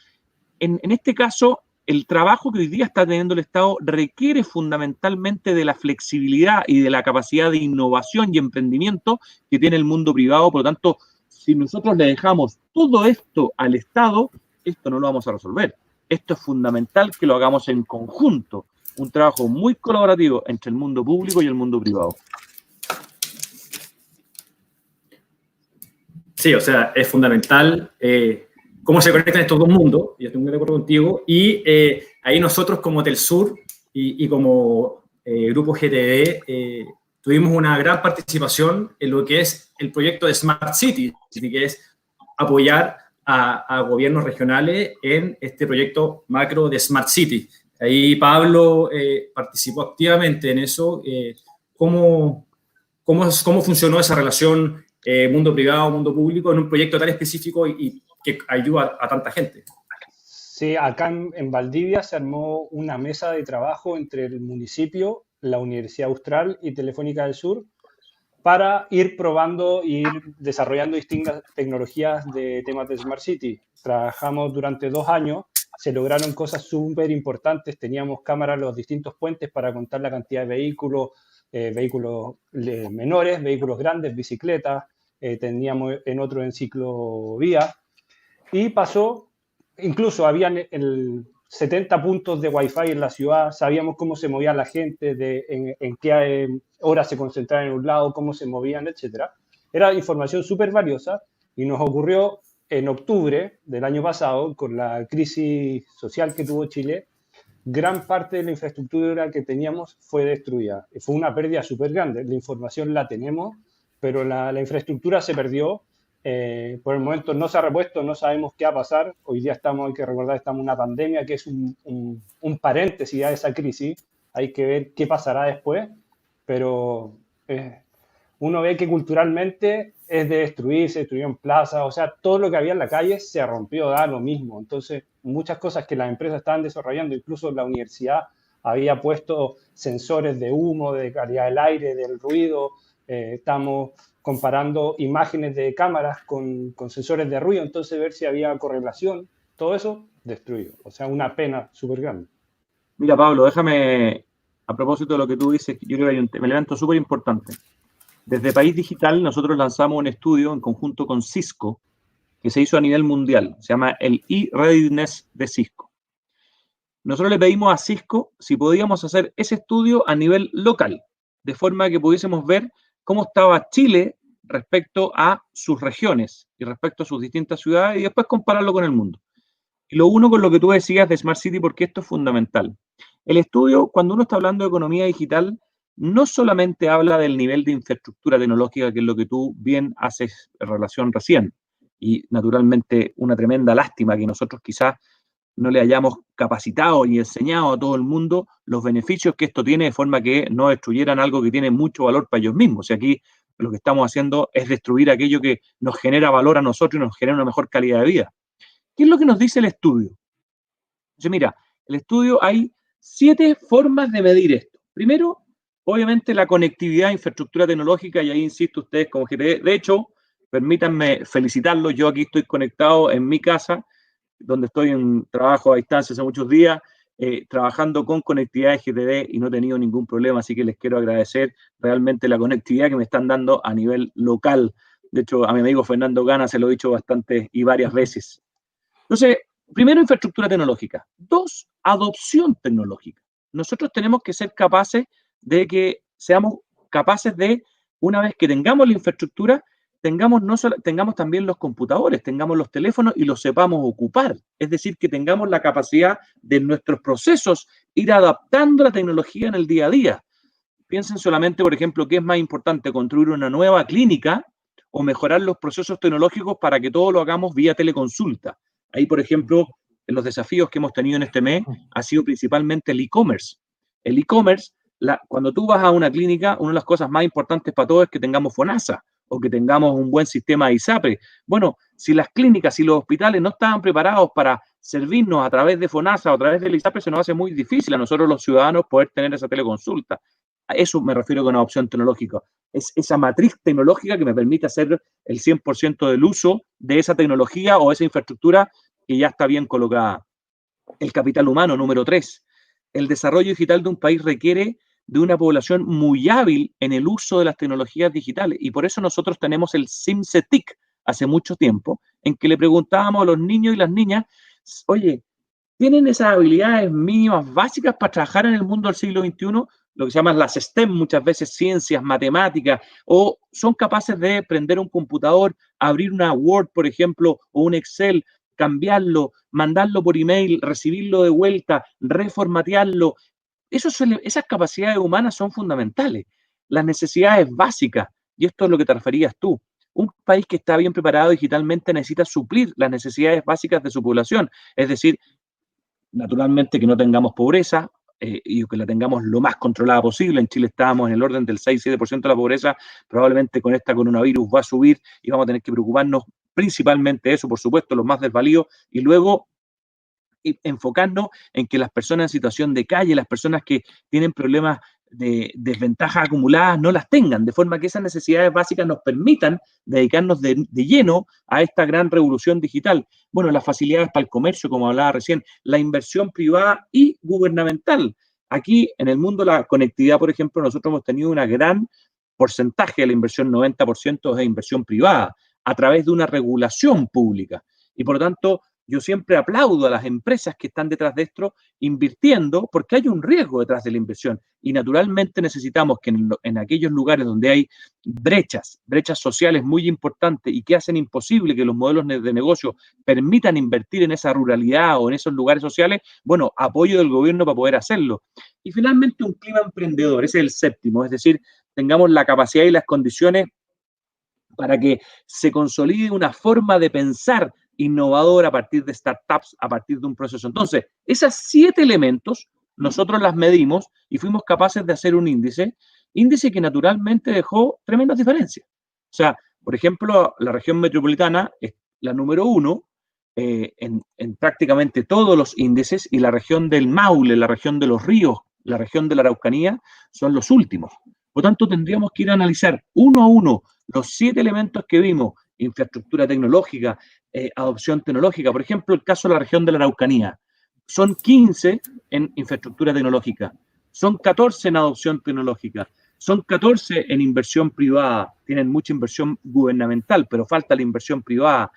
en este caso, el trabajo que hoy día está teniendo el Estado requiere fundamentalmente de la flexibilidad y de la capacidad de innovación y emprendimiento que tiene el mundo privado. Por lo tanto, si nosotros le dejamos todo esto al Estado, esto no lo vamos a resolver. Esto es fundamental que lo hagamos en conjunto, un trabajo muy colaborativo entre el mundo público y el mundo privado. Sí, o sea, es fundamental cómo se conectan estos dos mundos, yo estoy muy de acuerdo contigo, y ahí nosotros como Telsur y como Grupo GTD tuvimos una gran participación en lo que es el proyecto de Smart City, que es apoyar a gobiernos regionales en este proyecto macro de Smart City. Ahí Pablo participó activamente en eso. ¿Cómo funcionó esa relación mundo privado, mundo público en un proyecto tan específico y que ayuda a tanta gente? Sí, acá en Valdivia se armó una mesa de trabajo entre el municipio, la Universidad Austral y Telefónica del Sur para ir probando e ir desarrollando distintas tecnologías de temas de Smart City. Trabajamos durante 2 años, se lograron cosas súper importantes, teníamos cámaras en los distintos puentes para contar la cantidad de vehículos, vehículos menores, vehículos grandes, bicicletas, teníamos en otro en ciclovía, y pasó, incluso habían 70 puntos de Wi-Fi en la ciudad, sabíamos cómo se movía la gente, en qué horas se concentraban en un lado, cómo se movían, etc. Era información súper valiosa y nos ocurrió en octubre del año pasado, con la crisis social que tuvo Chile, gran parte de la infraestructura que teníamos fue destruida. Fue una pérdida súper grande. La información la tenemos, pero la infraestructura se perdió. Por el momento no se ha repuesto, no sabemos qué va a pasar. Hoy día hay que recordar, estamos en una pandemia que es un paréntesis a esa crisis. Hay que ver qué pasará después, pero uno ve que culturalmente es de destruir, se destruyeron plazas, o sea, todo lo que había en la calle se rompió, da lo mismo. Entonces, muchas cosas que las empresas estaban desarrollando, incluso la universidad había puesto sensores de humo, de calidad del aire, del ruido, estamos comparando imágenes de cámaras con sensores de ruido, entonces ver si había correlación, todo eso destruido. O sea, una pena súper grande. Mira, Pablo, déjame a propósito de lo que tú dices, yo creo que hay un elemento súper importante. Desde País Digital nosotros lanzamos un estudio en conjunto con Cisco que se hizo a nivel mundial, se llama el e-Readiness de Cisco. Nosotros le pedimos a Cisco si podíamos hacer ese estudio a nivel local, de forma que pudiésemos ver cómo estaba Chile respecto a sus regiones y respecto a sus distintas ciudades y después compararlo con el mundo. Y lo uno con lo que tú decías de Smart City, porque esto es fundamental. El estudio, cuando uno está hablando de economía digital, no solamente habla del nivel de infraestructura tecnológica, que es lo que tú bien haces relación recién, y naturalmente una tremenda lástima que nosotros quizás no le hayamos capacitado y enseñado a todo el mundo los beneficios que esto tiene, de forma que no destruyeran algo que tiene mucho valor para ellos mismos. O sea, aquí lo que estamos haciendo es destruir aquello que nos genera valor a nosotros y nos genera una mejor calidad de vida. ¿Qué es lo que nos dice el estudio? Entonces, mira, el estudio hay 7 formas de medir esto. Primero, obviamente, la conectividad, infraestructura tecnológica, y ahí insisto, ustedes como GTD, de hecho, permítanme felicitarlos, yo aquí estoy conectado en mi casa, donde estoy en trabajo a distancia hace muchos días, trabajando con conectividad de GTD y no he tenido ningún problema, así que les quiero agradecer realmente la conectividad que me están dando a nivel local. De hecho, a mi amigo Fernando Gana se lo he dicho bastante y varias veces. Entonces, primero, infraestructura tecnológica. 2, adopción tecnológica. Nosotros tenemos que ser capaces de que seamos capaces de, una vez que tengamos la infraestructura, tengamos también los computadores, tengamos los teléfonos y los sepamos ocupar. Es decir, que tengamos la capacidad de nuestros procesos ir adaptando la tecnología en el día a día. Piensen solamente, por ejemplo, qué es más importante, construir una nueva clínica o mejorar los procesos tecnológicos para que todo lo hagamos vía teleconsulta. Ahí, por ejemplo, en los desafíos que hemos tenido en este mes ha sido principalmente el e-commerce. El e-commerce, cuando tú vas a una clínica, una de las cosas más importantes para todos es que tengamos FONASA o que tengamos un buen sistema de ISAPRE. Bueno, si las clínicas y los hospitales no estaban preparados para servirnos a través de FONASA o a través del ISAPRE, se nos hace muy difícil a nosotros los ciudadanos poder tener esa teleconsulta. A eso me refiero con una opción tecnológica. Es esa matriz tecnológica que me permite hacer el 100% del uso de esa tecnología o esa infraestructura que ya está bien colocada. El capital humano, número 3. El desarrollo digital de un país requiere de una población muy hábil en el uso de las tecnologías digitales. Y por eso nosotros tenemos el SimCETIC hace mucho tiempo, en que le preguntábamos a los niños y las niñas, oye, ¿tienen esas habilidades mínimas básicas para trabajar en el mundo del siglo XXI? Lo que se llaman las STEM, muchas veces ciencias, matemáticas, o son capaces de prender un computador, abrir una Word, por ejemplo, o un Excel, cambiarlo, mandarlo por email, recibirlo de vuelta, reformatearlo. Esas capacidades humanas son fundamentales. Las necesidades básicas, y esto es lo que te referías tú. Un país que está bien preparado digitalmente necesita suplir las necesidades básicas de su población. Es decir, naturalmente que no tengamos pobreza y que la tengamos lo más controlada posible. En Chile estábamos en el orden del 6-7% de la pobreza. Probablemente con esta coronavirus va a subir y vamos a tener que preocuparnos principalmente de eso, por supuesto, los más desvalidos, y luego enfocarnos en que las personas en situación de calle, las personas que tienen problemas de desventajas acumuladas, no las tengan, de forma que esas necesidades básicas nos permitan dedicarnos de lleno a esta gran revolución digital. Bueno, las facilidades para el comercio, como hablaba recién, la inversión privada y gubernamental. Aquí, en el mundo de la conectividad, por ejemplo, nosotros hemos tenido una gran porcentaje de la inversión, 90% de inversión privada, a través de una regulación pública. Y por lo tanto, yo siempre aplaudo a las empresas que están detrás de esto invirtiendo, porque hay un riesgo detrás de la inversión. Y naturalmente necesitamos que en aquellos lugares donde hay brechas sociales muy importantes y que hacen imposible que los modelos de negocio permitan invertir en esa ruralidad o en esos lugares sociales, bueno, apoyo del gobierno para poder hacerlo. Y finalmente un clima emprendedor, ese es el séptimo, es decir, tengamos la capacidad y las condiciones para que se consolide una forma de pensar innovador a partir de startups, a partir de un proceso. Entonces, esas 7 elementos nosotros las medimos y fuimos capaces de hacer un índice que naturalmente dejó tremendas diferencias. O sea, por ejemplo, la región metropolitana es la número 1 en prácticamente todos los índices, y la región del Maule, la región de los ríos, la región de la Araucanía son los últimos. Por lo tanto, tendríamos que ir a analizar uno a uno los 7 elementos que vimos: infraestructura tecnológica, adopción tecnológica. Por ejemplo, el caso de la región de la Araucanía. Son 15 en infraestructura tecnológica. son 14 en adopción tecnológica, son 14 en inversión privada, tienen mucha inversión gubernamental, pero falta la inversión privada,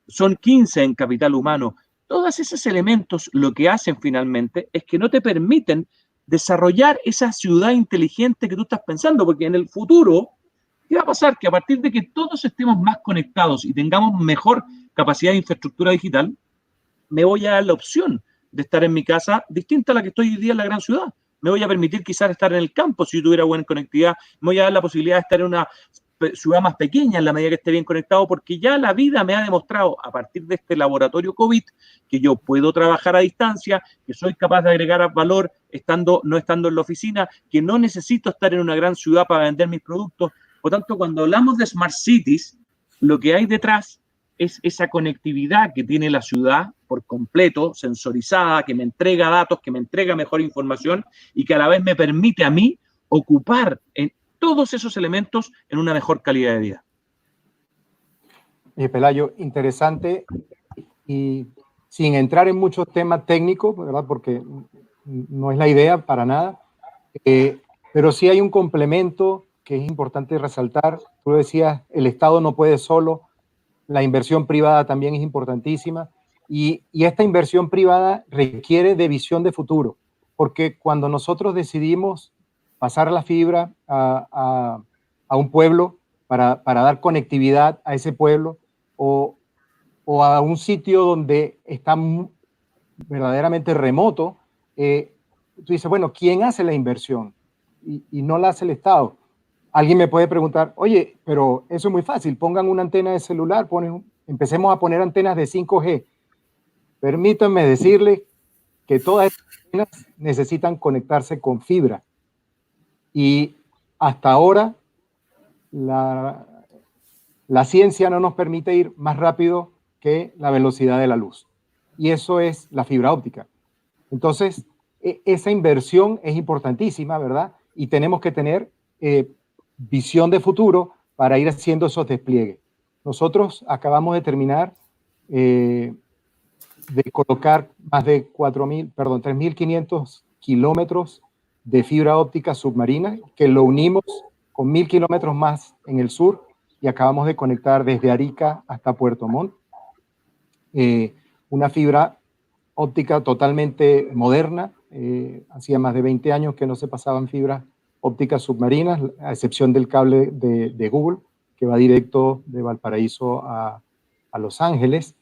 son 15 en capital humano. Todos esos elementos lo que hacen finalmente es que no te permiten desarrollar esa ciudad inteligente que tú estás pensando, porque en el futuro, ¿qué va a pasar? Que a partir de que todos estemos más conectados y tengamos mejor capacidad de infraestructura digital, me voy a dar la opción de estar en mi casa distinta a la que estoy hoy día en la gran ciudad. Me voy a permitir quizás estar en el campo si yo tuviera buena conectividad. Me voy a dar la posibilidad de estar en una ciudad más pequeña en la medida que esté bien conectado, porque ya la vida me ha demostrado a partir de este laboratorio COVID que yo puedo trabajar a distancia, que soy capaz de agregar valor no estando en la oficina, que no necesito estar en una gran ciudad para vender mis productos. Por tanto, cuando hablamos de Smart Cities, lo que hay detrás es esa conectividad que tiene la ciudad por completo, sensorizada, que me entrega datos, que me entrega mejor información y que a la vez me permite a mí ocupar en todos esos elementos en una mejor calidad de vida. Pelayo, interesante, y sin entrar en muchos temas técnicos, ¿verdad? Porque no es la idea para nada, pero sí hay un complemento que es importante resaltar. Tú decías, el Estado no puede solo, la inversión privada también es importantísima, y esta inversión privada requiere de visión de futuro, porque cuando nosotros decidimos pasar la fibra a un pueblo para dar conectividad a ese pueblo, o a un sitio donde está verdaderamente remoto, tú dices, bueno, ¿quién hace la inversión? Y no la hace el Estado. Alguien me puede preguntar, oye, pero eso es muy fácil, pongan una antena de celular, empecemos a poner antenas de 5G. Permítanme decirle que todas estas antenas necesitan conectarse con fibra. Y hasta ahora la ciencia no nos permite ir más rápido que la velocidad de la luz. Y eso es la fibra óptica. Entonces, esa inversión es importantísima, ¿verdad? Y tenemos que tener visión de futuro para ir haciendo esos despliegues. Nosotros acabamos de terminar de colocar más de 3.500 kilómetros de fibra óptica submarina, que lo unimos con 1.000 kilómetros más en el sur, y acabamos de conectar desde Arica hasta Puerto Montt. Una fibra óptica totalmente moderna. Hacía más de 20 años que no se pasaban fibras ópticas submarinas, a excepción del cable de Google, que va directo de Valparaíso a Los Ángeles,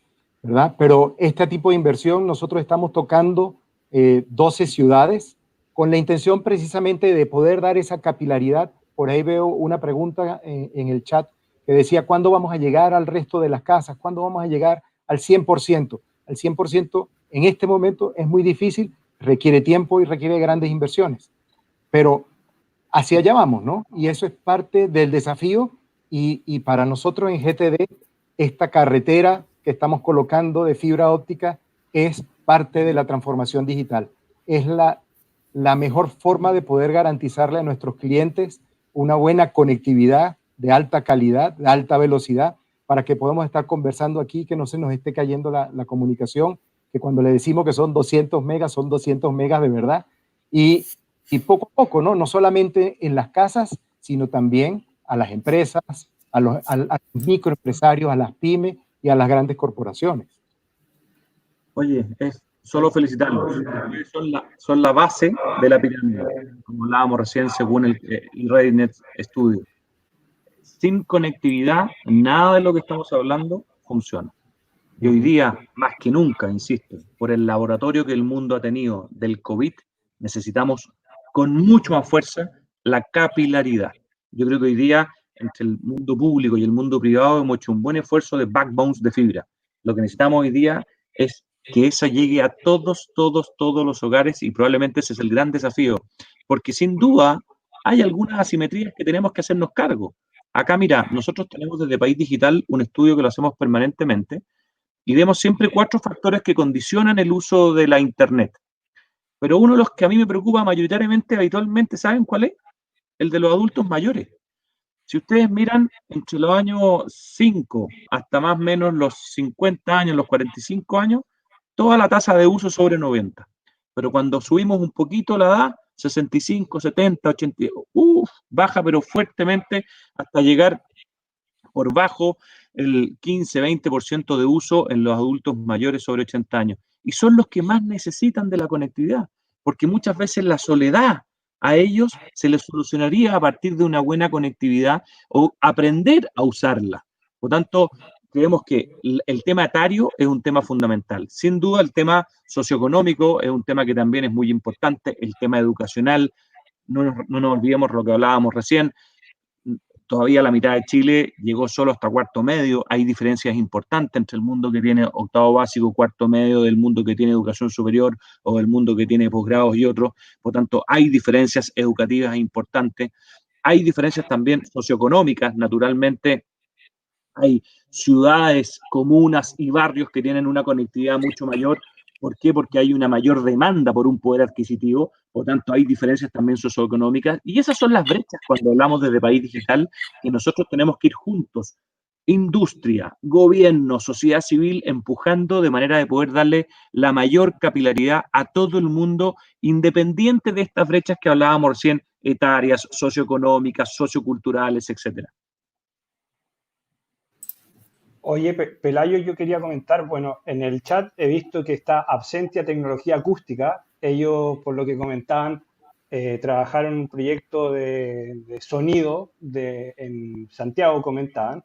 ¿verdad? Pero este tipo de inversión nosotros estamos tocando 12 ciudades con la intención precisamente de poder dar esa capilaridad. Por ahí veo una pregunta en el chat que decía, ¿cuándo vamos a llegar al resto de las casas? ¿Cuándo vamos a llegar al 100%? Al 100% en este momento es muy difícil, requiere tiempo y requiere grandes inversiones. Pero hacia allá vamos, ¿no? Y eso es parte del desafío, y para nosotros en GTD, esta carretera que estamos colocando de fibra óptica es parte de la transformación digital. Es la mejor forma de poder garantizarle a nuestros clientes una buena conectividad de alta calidad, de alta velocidad, para que podamos estar conversando aquí, que no se nos esté cayendo la comunicación, que cuando le decimos que son 200 megas, son 200 megas de verdad. Y poco a poco, ¿no? No solamente en las casas, sino también a las empresas, a los microempresarios, a las pymes y a las grandes corporaciones. Oye, es solo felicitarlos. Son la base de la pirámide, como hablábamos recién según el Readiness Studio. Sin conectividad, nada de lo que estamos hablando funciona. Y hoy día, más que nunca, insisto, por el laboratorio que el mundo ha tenido del COVID, necesitamos con mucho más fuerza la capilaridad. Yo creo que hoy día, entre el mundo público y el mundo privado, hemos hecho un buen esfuerzo de backbones de fibra. Lo que necesitamos hoy día es que esa llegue a todos los hogares, y probablemente ese es el gran desafío, porque sin duda hay algunas asimetrías que tenemos que hacernos cargo. Acá, mira, nosotros tenemos desde País Digital un estudio que lo hacemos permanentemente y vemos siempre 4 factores que condicionan el uso de la Internet. Pero uno de los que a mí me preocupa mayoritariamente, habitualmente, ¿saben cuál es? El de los adultos mayores. Si ustedes miran entre los años 5 hasta más o menos los 50 años, los 45 años, toda la tasa de uso es sobre 90. Pero cuando subimos un poquito la edad, 65, 70, 80, baja pero fuertemente hasta llegar por bajo el 15, 20% de uso en los adultos mayores sobre 80 años. Y son los que más necesitan de la conectividad, porque muchas veces la soledad a ellos se les solucionaría a partir de una buena conectividad o aprender a usarla. Por tanto, creemos que el tema etario es un tema fundamental. Sin duda, el tema socioeconómico es un tema que también es muy importante, el tema educacional. No nos olvidemos lo que hablábamos recién. Todavía la mitad de Chile llegó solo hasta cuarto medio. Hay diferencias importantes entre el mundo que tiene octavo básico, cuarto medio, del mundo que tiene educación superior o del mundo que tiene posgrados y otros. Por tanto, hay diferencias educativas importantes. Hay diferencias también socioeconómicas. Naturalmente, hay ciudades, comunas y barrios que tienen una conectividad mucho mayor. ¿Por qué? Porque hay una mayor demanda por un poder adquisitivo, por tanto hay diferencias también socioeconómicas, y esas son las brechas cuando hablamos desde País Digital, que nosotros tenemos que ir juntos, industria, gobierno, sociedad civil, empujando de manera de poder darle la mayor capilaridad a todo el mundo, independiente de estas brechas que hablábamos recién, etarias, socioeconómicas, socioculturales, etcétera. Oye, Pelayo, yo quería comentar, bueno, en el chat he visto que está Absentia Tecnología Acústica. Ellos, por lo que comentaban, trabajaron en un proyecto de sonido en Santiago, comentaban.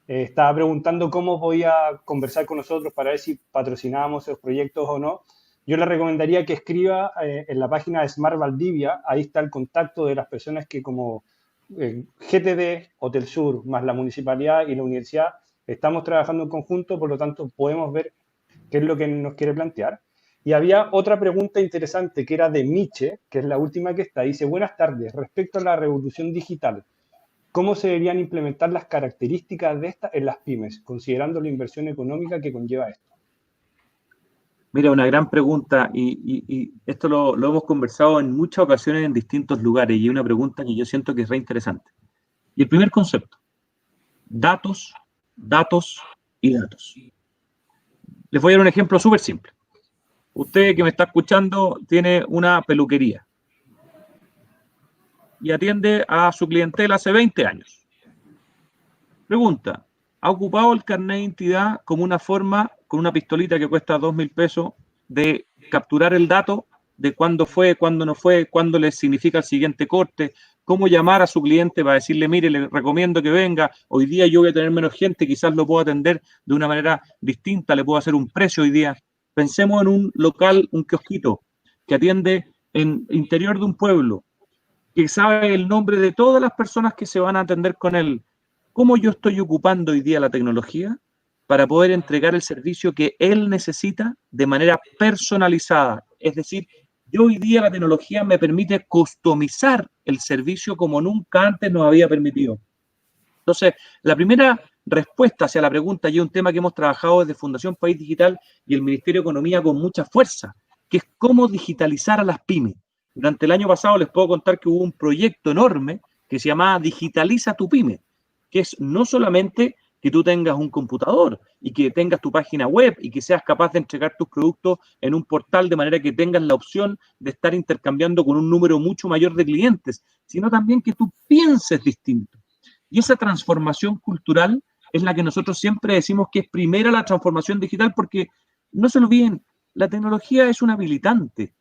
Estaba preguntando cómo podía conversar con nosotros para ver si patrocinábamos esos proyectos o no. Yo le recomendaría que escriba en la página de Smart Valdivia. Ahí está el contacto de las personas que como GTD, Hotel Sur, más la municipalidad y la universidad, estamos trabajando en conjunto, por lo tanto podemos ver qué es lo que nos quiere plantear. Y había otra pregunta interesante que era de Miche, que es la última que está. Dice, buenas tardes, respecto a la revolución digital, ¿cómo se deberían implementar las características de esta en las pymes, considerando la inversión económica que conlleva esto? Mira, una gran pregunta, y esto lo hemos conversado en muchas ocasiones en distintos lugares, y es una pregunta que yo siento que es re interesante. Y el primer concepto, datos, datos y datos. Les voy a dar un ejemplo súper simple. Usted que me está escuchando tiene una peluquería y atiende a su clientela hace 20 años. Pregunta, ¿ha ocupado el carnet de identidad como una forma, con una pistolita que cuesta 2.000 pesos, de capturar el dato de cuándo fue, cuándo no fue, cuándo le significa el siguiente corte, cómo llamar a su cliente para decirle, mire, le recomiendo que venga, hoy día yo voy a tener menos gente, quizás lo puedo atender de una manera distinta, le puedo hacer un precio hoy día? Pensemos en un local, un kiosquito, que atiende en interior de un pueblo, que sabe el nombre de todas las personas que se van a atender con él. ¿Cómo yo estoy ocupando hoy día la tecnología para poder entregar el servicio que él necesita de manera personalizada? Es decir, yo hoy día la tecnología me permite customizar el servicio como nunca antes nos había permitido. Entonces, la primera respuesta hacia la pregunta, y es un tema que hemos trabajado desde Fundación País Digital y el Ministerio de Economía con mucha fuerza, que es cómo digitalizar a las pymes. Durante el año pasado les puedo contar que hubo un proyecto enorme que se llamaba Digitaliza tu Pyme, que es no solamente que tú tengas un computador y que tengas tu página web y que seas capaz de entregar tus productos en un portal de manera que tengas la opción de estar intercambiando con un número mucho mayor de clientes, sino también que tú pienses distinto. Y esa transformación cultural es la que nosotros siempre decimos que es primera la transformación digital, porque no se lo olviden, la tecnología es un habilitante.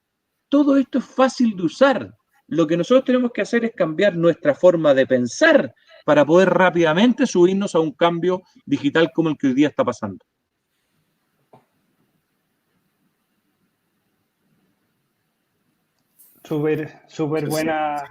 Todo esto es fácil de usar. Lo que nosotros tenemos que hacer es cambiar nuestra forma de pensar para poder rápidamente subirnos a un cambio digital como el que hoy día está pasando. Súper buena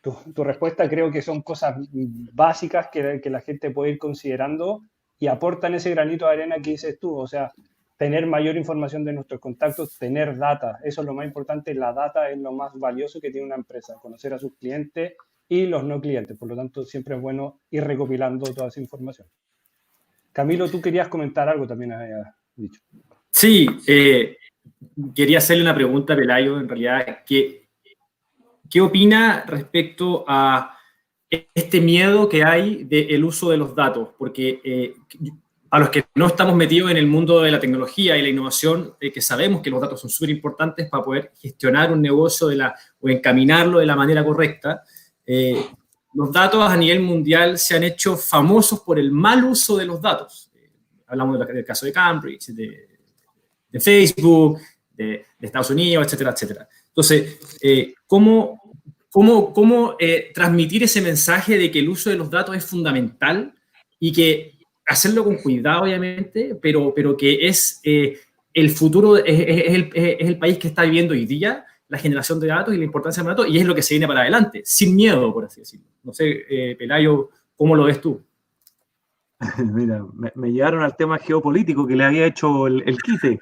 tu respuesta. Creo que son cosas básicas que la gente puede ir considerando y aportan ese granito de arena que dices tú. O sea, tener mayor información de nuestros contactos, tener data. Eso es lo más importante. La data es lo más valioso que tiene una empresa. Conocer a sus clientes y los no clientes. Por lo tanto, siempre es bueno ir recopilando toda esa información. Camilo, tú querías comentar algo, también habías dicho. Sí, quería hacerle una pregunta a Pelayo, en realidad, ¿qué opina respecto a este miedo que hay del uso de los datos? Porque a los que no estamos metidos en el mundo de la tecnología y la innovación, que sabemos que los datos son súper importantes para poder gestionar un negocio o encaminarlo de la manera correcta, los datos a nivel mundial se han hecho famosos por el mal uso de los datos. Hablamos del caso de Cambridge, de Facebook, de Estados Unidos, etcétera, etcétera. Entonces, ¿cómo transmitir ese mensaje de que el uso de los datos es fundamental y que hacerlo con cuidado, obviamente, pero que es el futuro, es el país que está viviendo hoy día, la generación de datos y la importancia de los datos, y es lo que se viene para adelante, sin miedo, por así decirlo. No sé, Pelayo, ¿cómo lo ves tú? Mira, me llevaron al tema geopolítico que le había hecho el quite.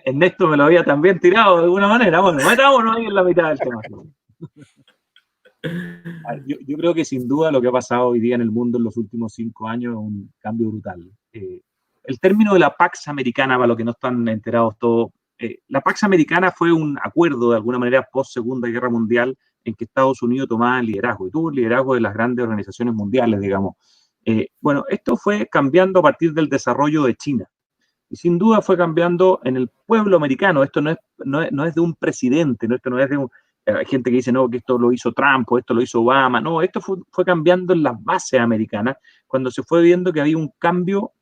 En esto me lo había también tirado de alguna manera. Bueno, metámonos ahí en la mitad del tema. Yo creo que sin duda lo que ha pasado hoy día en el mundo en los últimos 5 años es un cambio brutal. El término de la Pax Americana, para los que no están enterados todos, la Pax Americana fue un acuerdo de alguna manera post-Segunda Guerra Mundial en que Estados Unidos tomaba el liderazgo y tuvo el liderazgo de las grandes organizaciones mundiales, digamos. Bueno, esto fue cambiando a partir del desarrollo de China. Y sin duda fue cambiando en el pueblo americano. Esto no es de un presidente, esto no es de hay gente que dice, no, que esto lo hizo Trump o esto lo hizo Obama. No, esto fue cambiando en las bases americanas cuando se fue viendo que había un cambio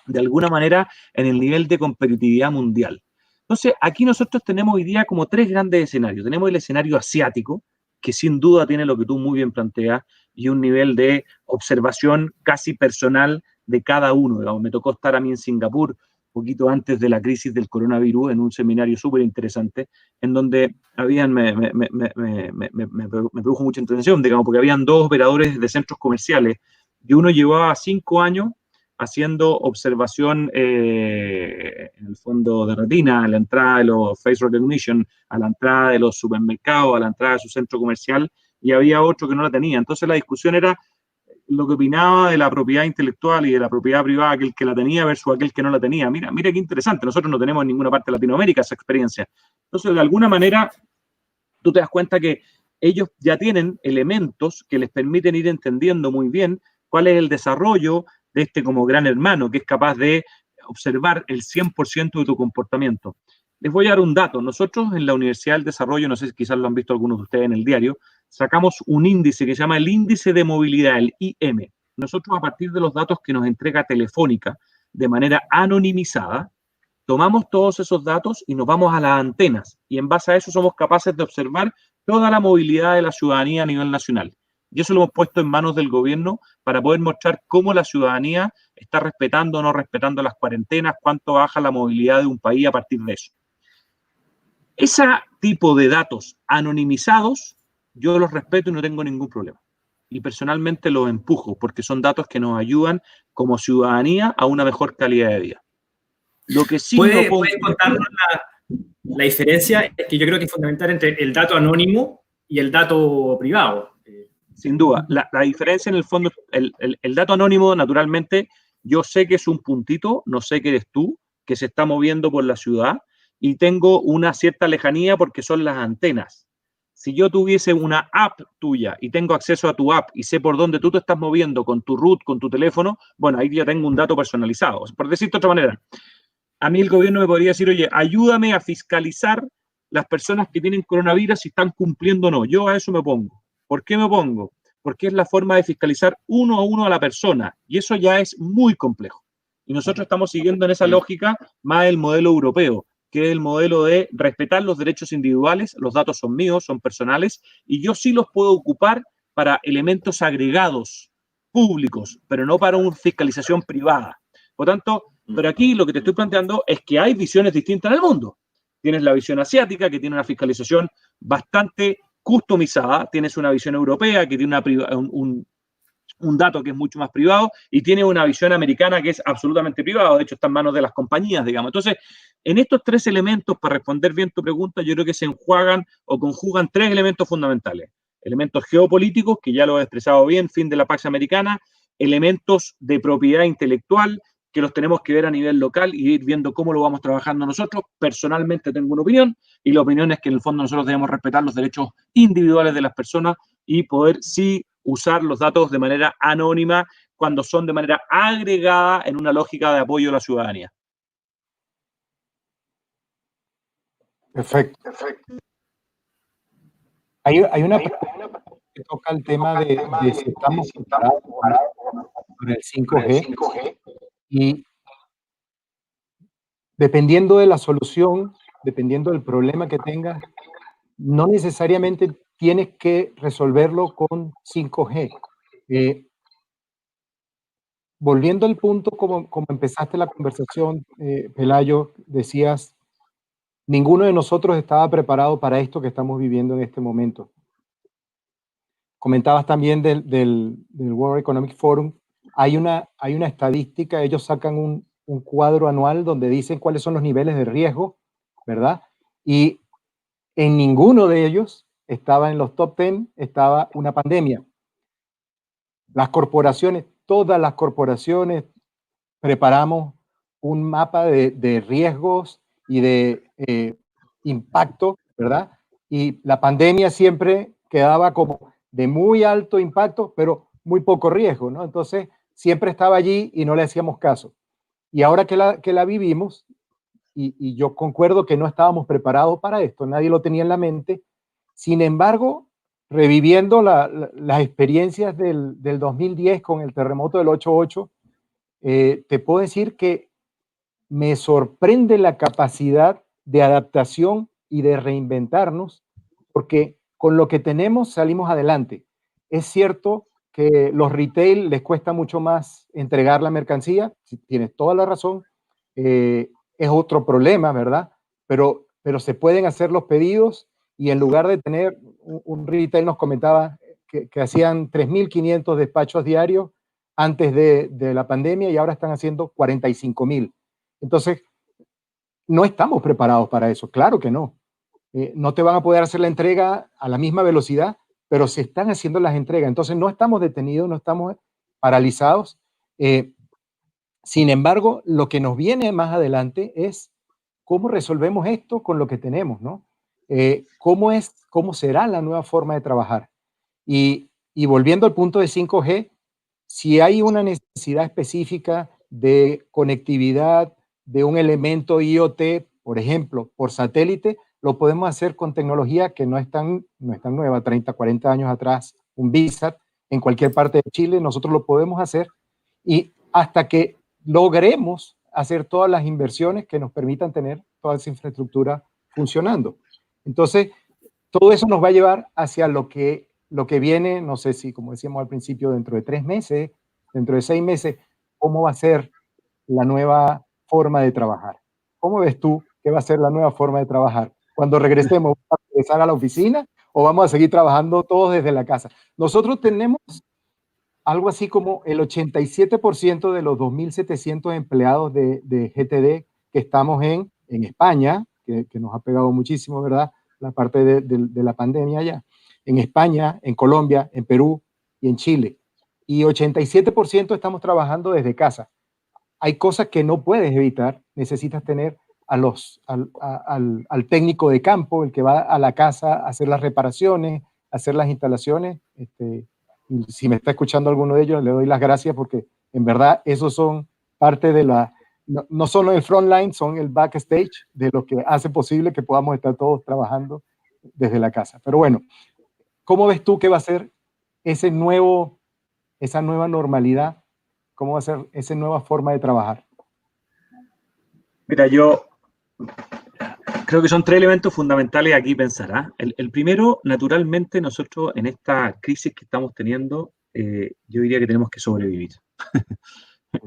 de alguna manera en el nivel de competitividad mundial. Entonces, aquí nosotros tenemos hoy día como 3 grandes escenarios. Tenemos el escenario asiático, que sin duda tiene lo que tú muy bien planteas, y un nivel de observación casi personal de cada uno. Digamos, me tocó estar a mí en Singapur poquito antes de la crisis del coronavirus en un seminario súper interesante, en donde me produjo mucha intención, digamos, porque habían 2 operadores de centros comerciales, y uno llevaba 5 años haciendo observación en el fondo de retina, a la entrada de los face recognition, a la entrada de los supermercados, a la entrada de su centro comercial, y había otro que no la tenía. Entonces la discusión era lo que opinaba de la propiedad intelectual y de la propiedad privada, aquel que la tenía versus aquel que no la tenía. Mira qué interesante, nosotros no tenemos en ninguna parte de Latinoamérica esa experiencia. Entonces, de alguna manera, tú te das cuenta que ellos ya tienen elementos que les permiten ir entendiendo muy bien cuál es el desarrollo de este como gran hermano, que es capaz de observar el 100% de tu comportamiento. Les voy a dar un dato. Nosotros en la Universidad del Desarrollo, no sé si quizás lo han visto algunos de ustedes en el diario, sacamos un índice que se llama el índice de movilidad, el IM. Nosotros, a partir de los datos que nos entrega Telefónica de manera anonimizada, tomamos todos esos datos y nos vamos a las antenas. Y en base a eso somos capaces de observar toda la movilidad de la ciudadanía a nivel nacional. Y eso lo hemos puesto en manos del gobierno para poder mostrar cómo la ciudadanía está respetando o no respetando las cuarentenas, cuánto baja la movilidad de un país a partir de eso. Ese tipo de datos anonimizados, yo los respeto y no tengo ningún problema. Y personalmente los empujo porque son datos que nos ayudan como ciudadanía a una mejor calidad de vida. Lo que sí ¿Puede contarnos la diferencia? Es que yo creo que es fundamental entre el dato anónimo y el dato privado. Sin duda. La diferencia en el fondo, el dato anónimo, naturalmente, yo sé que es un puntito, no sé que eres tú, que se está moviendo por la ciudad y tengo una cierta lejanía porque son las antenas. Si yo tuviese una app tuya y tengo acceso a tu app y sé por dónde tú te estás moviendo con tu root, con tu teléfono, bueno, ahí ya tengo un dato personalizado. Por decirte de otra manera, a mí el gobierno me podría decir, oye, ayúdame a fiscalizar las personas que tienen coronavirus si están cumpliendo o no. Yo a eso me pongo. ¿Por qué me pongo? Porque es la forma de fiscalizar uno a uno a la persona y eso ya es muy complejo. Y nosotros estamos siguiendo en esa lógica más el modelo europeo, que es el modelo de respetar los derechos individuales, los datos son míos, son personales, y yo sí los puedo ocupar para elementos agregados públicos, pero no para una fiscalización privada. Por tanto, pero aquí lo que te estoy planteando es que hay visiones distintas en el mundo. Tienes la visión asiática, que tiene una fiscalización bastante customizada, tienes una visión europea, que tiene un dato que es mucho más privado, y tiene una visión americana que es absolutamente privado, de hecho está en manos de las compañías, digamos. Entonces, en estos 3 elementos, para responder bien tu pregunta, yo creo que se enjuagan o conjugan 3 elementos fundamentales. Elementos geopolíticos, que ya lo he expresado bien, fin de la Pax Americana, elementos de propiedad intelectual, que los tenemos que ver a nivel local y ir viendo cómo lo vamos trabajando nosotros. Personalmente tengo una opinión, y la opinión es que en el fondo nosotros debemos respetar los derechos individuales de las personas y poder sí usar los datos de manera anónima cuando son de manera agregada en una lógica de apoyo a la ciudadanía. Perfecto. Hay una pregunta que toca el tema de si estamos preparados para el 5G y dependiendo de la solución, dependiendo del problema que tengas, no necesariamente tienes que resolverlo con 5G. Volviendo al punto como empezaste la conversación, Pelayo, decías, ninguno de nosotros estaba preparado para esto que estamos viviendo en este momento. Comentabas también del World Economic Forum. Hay una estadística, ellos sacan un cuadro anual donde dicen cuáles son los niveles de riesgo, ¿verdad? Y en ninguno de ellos estaba en los top 10, estaba una pandemia. Las corporaciones, todas las corporaciones, preparamos un mapa de riesgos y de impacto, ¿verdad? Y la pandemia siempre quedaba como de muy alto impacto, pero muy poco riesgo, ¿no? Entonces, siempre estaba allí y no le hacíamos caso. Y ahora que la vivimos, y yo concuerdo que no estábamos preparados para esto, nadie lo tenía en la mente, sin embargo, reviviendo las experiencias del 2010 con el terremoto del 8.8, te puedo decir que me sorprende la capacidad de adaptación y de reinventarnos, porque con lo que tenemos salimos adelante. Es cierto que los retail les cuesta mucho más entregar la mercancía, si tienes toda la razón, es otro problema, ¿verdad? Pero se pueden hacer los pedidos y en lugar de tener, un retail nos comentaba que hacían 3.500 despachos diarios antes de la pandemia y ahora están haciendo 45.000. Entonces, no estamos preparados para eso, claro que no. No te van a poder hacer la entrega a la misma velocidad, pero se están haciendo las entregas. Entonces, no estamos detenidos, no estamos paralizados. Sin embargo, lo que nos viene más adelante es cómo resolvemos esto con lo que tenemos, ¿no? ¿Cómo será la nueva forma de trabajar? Y volviendo al punto de 5G, si hay una necesidad específica de conectividad de un elemento IoT, por ejemplo, por satélite, lo podemos hacer con tecnología que no es tan nueva, 30, 40 años atrás, un VSAT en cualquier parte de Chile, nosotros lo podemos hacer y hasta que logremos hacer todas las inversiones que nos permitan tener toda esa infraestructura funcionando. Entonces, todo eso nos va a llevar hacia lo que viene, no sé si, como decíamos al principio, dentro de 3 meses, dentro de 6 meses, cómo va a ser la nueva forma de trabajar. ¿Cómo ves tú que va a ser la nueva forma de trabajar? Cuando regresemos, ¿vamos a regresar a la oficina o vamos a seguir trabajando todos desde la casa? Nosotros tenemos algo así como el 87% de los 2.700 empleados de GTD que estamos en España, que nos ha pegado muchísimo, ¿verdad? La parte de la pandemia allá. En España, en Colombia, en Perú y en Chile. Y 87% estamos trabajando desde casa. Hay cosas que no puedes evitar, necesitas tener al técnico de campo, el que va a la casa a hacer las reparaciones, a hacer las instalaciones. Y si me está escuchando alguno de ellos, le doy las gracias porque en verdad esos son parte de no solo el frontline, son el backstage de lo que hace posible que podamos estar todos trabajando desde la casa. Pero bueno, ¿cómo ves tú que va a ser esa nueva normalidad? ¿Cómo va a ser esa nueva forma de trabajar? Mira, yo creo que son 3 elementos fundamentales aquí pensar. El primero, naturalmente, nosotros en esta crisis que estamos teniendo, yo diría que tenemos que sobrevivir.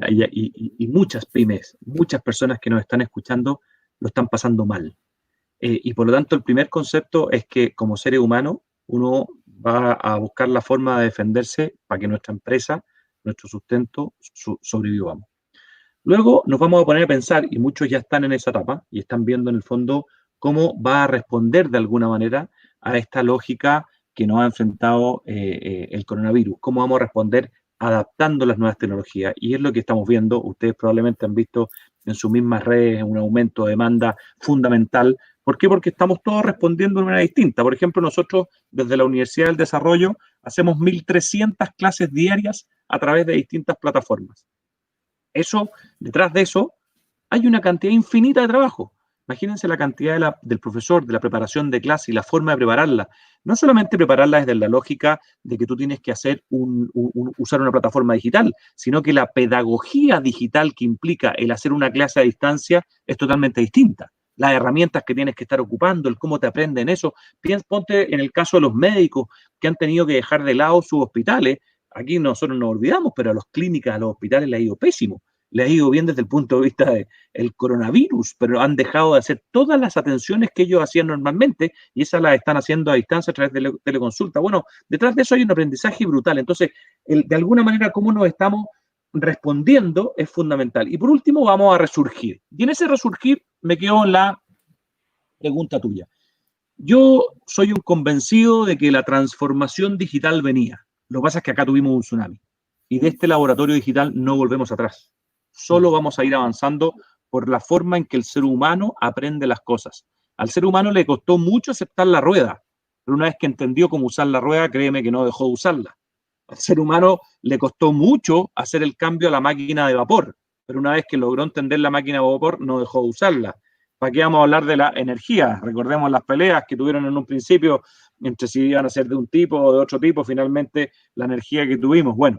y muchas pymes, muchas personas que nos están escuchando lo están pasando mal. Y por lo tanto, el primer concepto es que como seres humanos, uno va a buscar la forma de defenderse para que nuestra empresa, nuestro sustento, sobrevivamos. Luego nos vamos a poner a pensar, y muchos ya están en esa etapa, y están viendo en el fondo cómo va a responder de alguna manera a esta lógica que nos ha enfrentado el coronavirus. Cómo vamos a responder adaptando las nuevas tecnologías. Y es lo que estamos viendo. Ustedes probablemente han visto en sus mismas redes un aumento de demanda fundamental. ¿Por qué? Porque estamos todos respondiendo de manera distinta. Por ejemplo, nosotros desde la Universidad del Desarrollo hacemos 1.300 clases diarias a través de distintas plataformas. Detrás de eso, hay una cantidad infinita de trabajo. Imagínense la cantidad del profesor, de la preparación de clase y la forma de prepararla. No solamente prepararla desde la lógica de que tú tienes que hacer usar una plataforma digital, sino que la pedagogía digital que implica el hacer una clase a distancia es totalmente distinta. Las herramientas que tienes que estar ocupando, el cómo te aprenden eso. Ponte en el caso de los médicos que han tenido que dejar de lado sus hospitales. Aquí nosotros nos olvidamos, pero a las clínicas, a los hospitales les ha ido pésimo. Les ha ido bien desde el punto de vista del coronavirus, pero han dejado de hacer todas las atenciones que ellos hacían normalmente y esas las están haciendo a distancia a través de teleconsulta. Bueno, detrás de eso hay un aprendizaje brutal. Entonces, de alguna manera, cómo nos estamos respondiendo es fundamental. Y por último, vamos a resurgir. Y en ese resurgir me quedo en la pregunta tuya. Yo soy un convencido de que la transformación digital venía. Lo que pasa es que acá tuvimos un tsunami. Y de este laboratorio digital no volvemos atrás. Solo vamos a ir avanzando por la forma en que el ser humano aprende las cosas. Al ser humano le costó mucho aceptar la rueda, pero una vez que entendió cómo usar la rueda, créeme que no dejó de usarla. Al ser humano le costó mucho hacer el cambio a la máquina de vapor, pero una vez que logró entender la máquina de vapor, no dejó de usarla. ¿Para qué vamos a hablar de la energía? Recordemos las peleas que tuvieron en un principio entre si iban a ser de un tipo o de otro tipo, finalmente la energía que tuvimos. Bueno,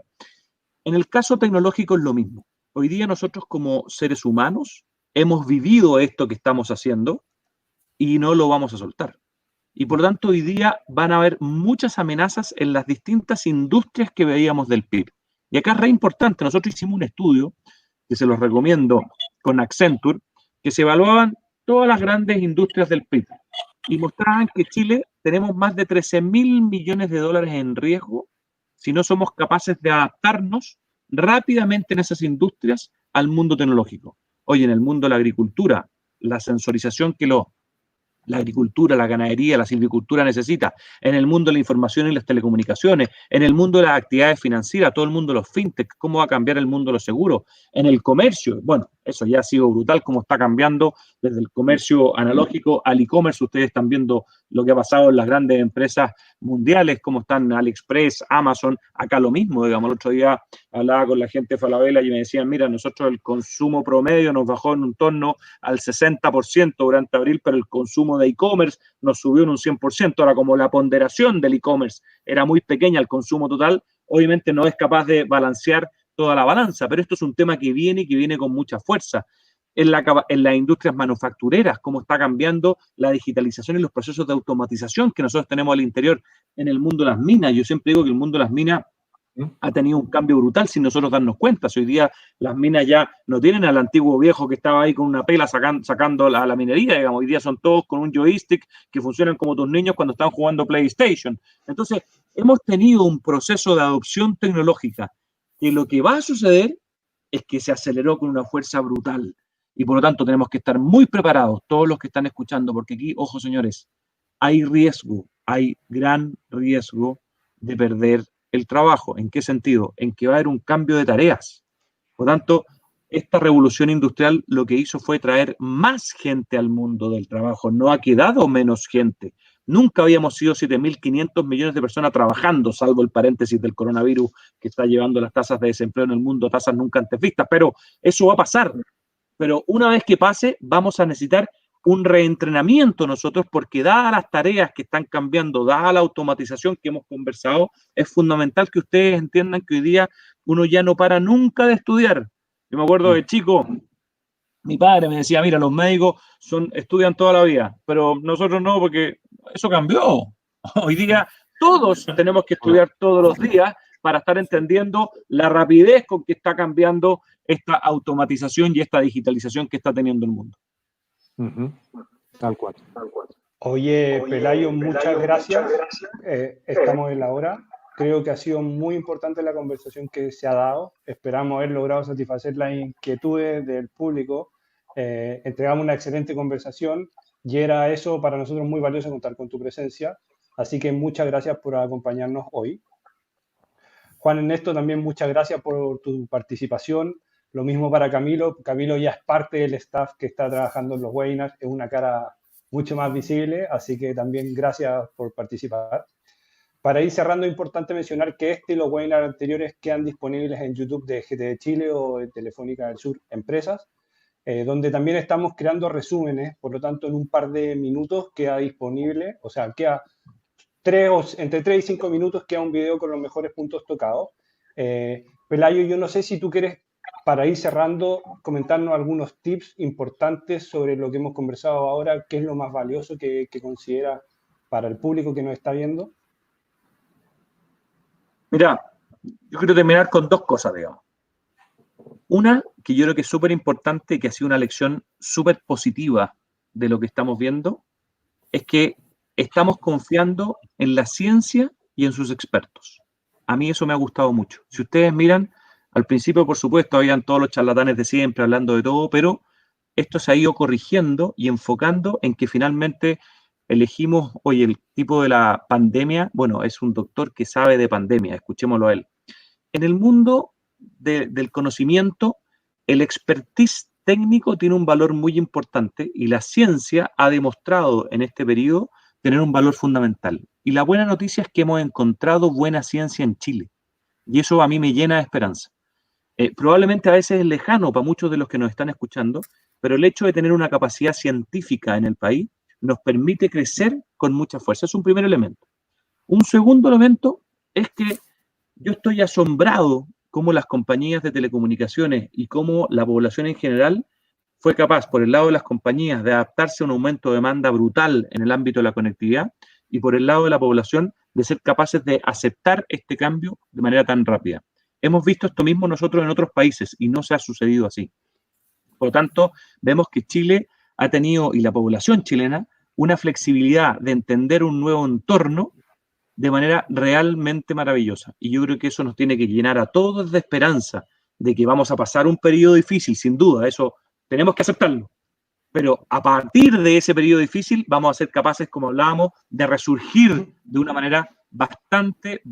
en el caso tecnológico es lo mismo. Hoy día nosotros como seres humanos hemos vivido esto que estamos haciendo y no lo vamos a soltar. Y por lo tanto hoy día van a haber muchas amenazas en las distintas industrias que veíamos del PIB. Y acá es re importante, nosotros hicimos un estudio que se los recomiendo con Accenture, que se evaluaban todas las grandes industrias del PIB y mostraban que Chile tenemos más de 13.000 millones de dólares en riesgo si no somos capaces de adaptarnos rápidamente en esas industrias al mundo tecnológico. Hoy en el mundo de la agricultura, la sensorización que la agricultura, la ganadería, la silvicultura necesita, en el mundo de la información y las telecomunicaciones, en el mundo de las actividades financieras, todo el mundo de los fintech, cómo va a cambiar el mundo de los seguros, en el comercio, bueno, eso ya ha sido brutal, cómo está cambiando desde el comercio analógico al e-commerce. Ustedes están viendo lo que ha pasado en las grandes empresas mundiales, cómo están AliExpress, Amazon, acá lo mismo, digamos, el otro día hablaba con la gente de Falabella y me decían, mira, nosotros el consumo promedio nos bajó en un torno al 60% durante abril, pero el consumo de e-commerce nos subió en un 100%. Ahora, como la ponderación del e-commerce era muy pequeña, el consumo total, obviamente no es capaz de balancear toda la balanza, pero esto es un tema que viene con mucha fuerza. En las industrias manufactureras, cómo está cambiando la digitalización y los procesos de automatización que nosotros tenemos al interior. En el mundo de las minas, yo siempre digo que el mundo de las minas ha tenido un cambio brutal sin nosotros darnos cuenta. Hoy día las minas ya no tienen al antiguo viejo que estaba ahí con una pela sacando la minería, digamos. Hoy día son todos con un joystick que funcionan como tus niños cuando están jugando PlayStation. Entonces, hemos tenido un proceso de adopción tecnológica que lo que va a suceder es que se aceleró con una fuerza brutal. Y por lo tanto tenemos que estar muy preparados, todos los que están escuchando, porque aquí, ojo señores, hay riesgo, hay gran riesgo de perder el trabajo. ¿En qué sentido? En que va a haber un cambio de tareas. Por lo tanto, esta revolución industrial lo que hizo fue traer más gente al mundo del trabajo, no ha quedado menos gente. Nunca habíamos sido 7.500 millones de personas trabajando, salvo el paréntesis del coronavirus que está llevando las tasas de desempleo en el mundo, tasas nunca antes vistas, pero eso va a pasar. Pero una vez que pase, vamos a necesitar un reentrenamiento nosotros, porque dadas las tareas que están cambiando, dada la automatización que hemos conversado, es fundamental que ustedes entiendan que hoy día uno ya no para nunca de estudiar. Yo me acuerdo de chico, mi padre me decía, mira, los médicos estudian toda la vida, pero nosotros no, porque eso cambió. Hoy día todos tenemos que estudiar todos los días para estar entendiendo la rapidez con que está cambiando esta automatización y esta digitalización que está teniendo el mundo. Tal cual. Oye, Pelayo, muchas gracias. Estamos en la hora. Creo que ha sido muy importante la conversación que se ha dado. Esperamos haber logrado satisfacer las inquietudes del público. Entregamos una excelente conversación y era eso para nosotros muy valioso contar con tu presencia. Así que muchas gracias por acompañarnos hoy. Juan Ernesto, también muchas gracias por tu participación. Lo mismo para Camilo. Camilo ya es parte del staff que está trabajando en los webinars. Es una cara mucho más visible, así que también gracias por participar. Para ir cerrando, es importante mencionar que este y los webinars anteriores quedan disponibles en YouTube de GT Chile o de Telefónica del Sur Empresas, donde también estamos creando resúmenes, por lo tanto en un par de minutos queda disponible, o sea, queda entre 3 y 5 minutos queda un video con los mejores puntos tocados. Pelayo, yo no sé si tú quieres, para ir cerrando, comentarnos algunos tips importantes sobre lo que hemos conversado ahora, qué es lo más valioso que considera para el público que nos está viendo. Mira, yo quiero terminar con dos cosas, digamos. Una, que yo creo que es súper importante y que ha sido una lección súper positiva de lo que estamos viendo, es que estamos confiando en la ciencia y en sus expertos. A mí eso me ha gustado mucho. Si ustedes miran, al principio, por supuesto, habían todos los charlatanes de siempre hablando de todo, pero esto se ha ido corrigiendo y enfocando en que finalmente elegimos, oye, el tipo de la pandemia, bueno, es un doctor que sabe de pandemia, escuchémoslo a él. En el mundo del conocimiento, el expertise técnico tiene un valor muy importante y la ciencia ha demostrado en este periodo tener un valor fundamental. Y la buena noticia es que hemos encontrado buena ciencia en Chile. Y eso a mí me llena de esperanza. Probablemente a veces es lejano para muchos de los que nos están escuchando, pero el hecho de tener una capacidad científica en el país nos permite crecer con mucha fuerza. Es un primer elemento. Un segundo elemento es que yo estoy asombrado cómo las compañías de telecomunicaciones y cómo la población en general fue capaz, por el lado de las compañías, de adaptarse a un aumento de demanda brutal en el ámbito de la conectividad y por el lado de la población de ser capaces de aceptar este cambio de manera tan rápida. Hemos visto esto mismo nosotros en otros países y no se ha sucedido así. Por lo tanto, vemos que Chile ha tenido, y la población chilena, una flexibilidad de entender un nuevo entorno de manera realmente maravillosa. Y yo creo que eso nos tiene que llenar a todos de esperanza de que vamos a pasar un periodo difícil, sin duda, eso tenemos que aceptarlo. Pero a partir de ese periodo difícil vamos a ser capaces, como hablábamos, de resurgir de una manera bastante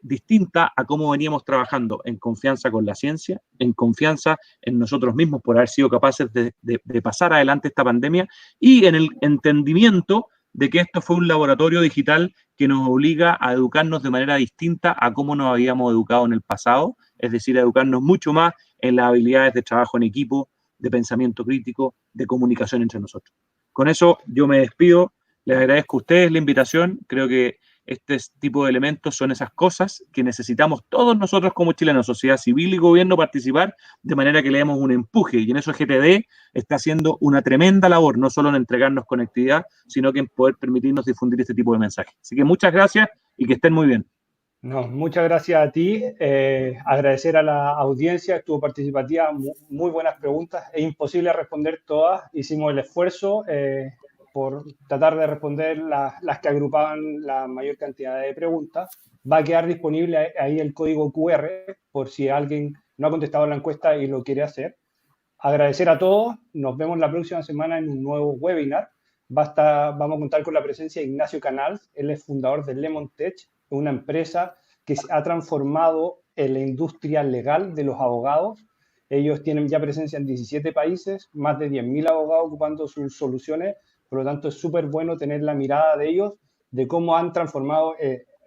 distinta a cómo veníamos trabajando, en confianza con la ciencia, en confianza en nosotros mismos por haber sido capaces de pasar adelante esta pandemia y en el entendimiento de que esto fue un laboratorio digital que nos obliga a educarnos de manera distinta a cómo nos habíamos educado en el pasado, es decir, a educarnos mucho más en las habilidades de trabajo en equipo, de pensamiento crítico, de comunicación entre nosotros. Con eso yo me despido, les agradezco a ustedes la invitación, creo que este tipo de elementos son esas cosas que necesitamos todos nosotros como chilenos, sociedad civil y gobierno, participar de manera que le demos un empuje. Y en eso GTD está haciendo una tremenda labor, no solo en entregarnos conectividad, sino que en poder permitirnos difundir este tipo de mensajes. Así que muchas gracias y que estén muy bien. No, muchas gracias a ti. Agradecer a la audiencia, estuvo participativa, muy buenas preguntas. Es imposible responder todas. Hicimos el esfuerzo por tratar de responder las que agrupaban la mayor cantidad de preguntas. Va a quedar disponible ahí el código QR por si alguien no ha contestado la encuesta y lo quiere hacer. Agradecer a todos. Nos vemos la próxima semana en un nuevo webinar. Vamos a contar con la presencia de Ignacio Canals. Él es fundador de LemonTech, una empresa que se ha transformado en la industria legal de los abogados. Ellos tienen ya presencia en 17 países, más de 10.000 abogados ocupando sus soluciones. Por lo tanto, es súper bueno tener la mirada de ellos, de cómo han transformado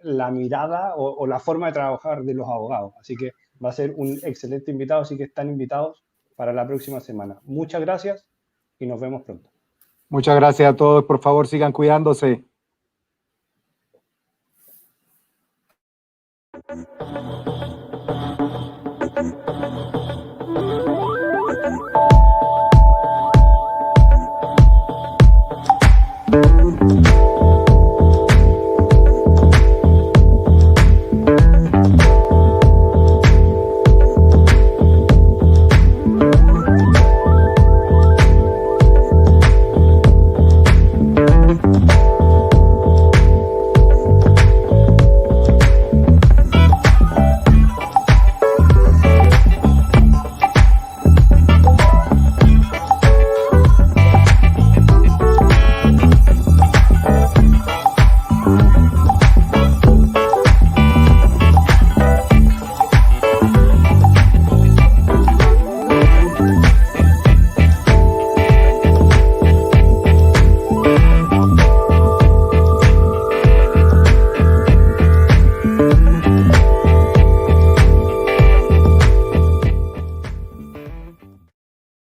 la mirada o la forma de trabajar de los abogados. Así que va a ser un excelente invitado, así que están invitados para la próxima semana. Muchas gracias y nos vemos pronto. Muchas gracias a todos. Por favor, sigan cuidándose.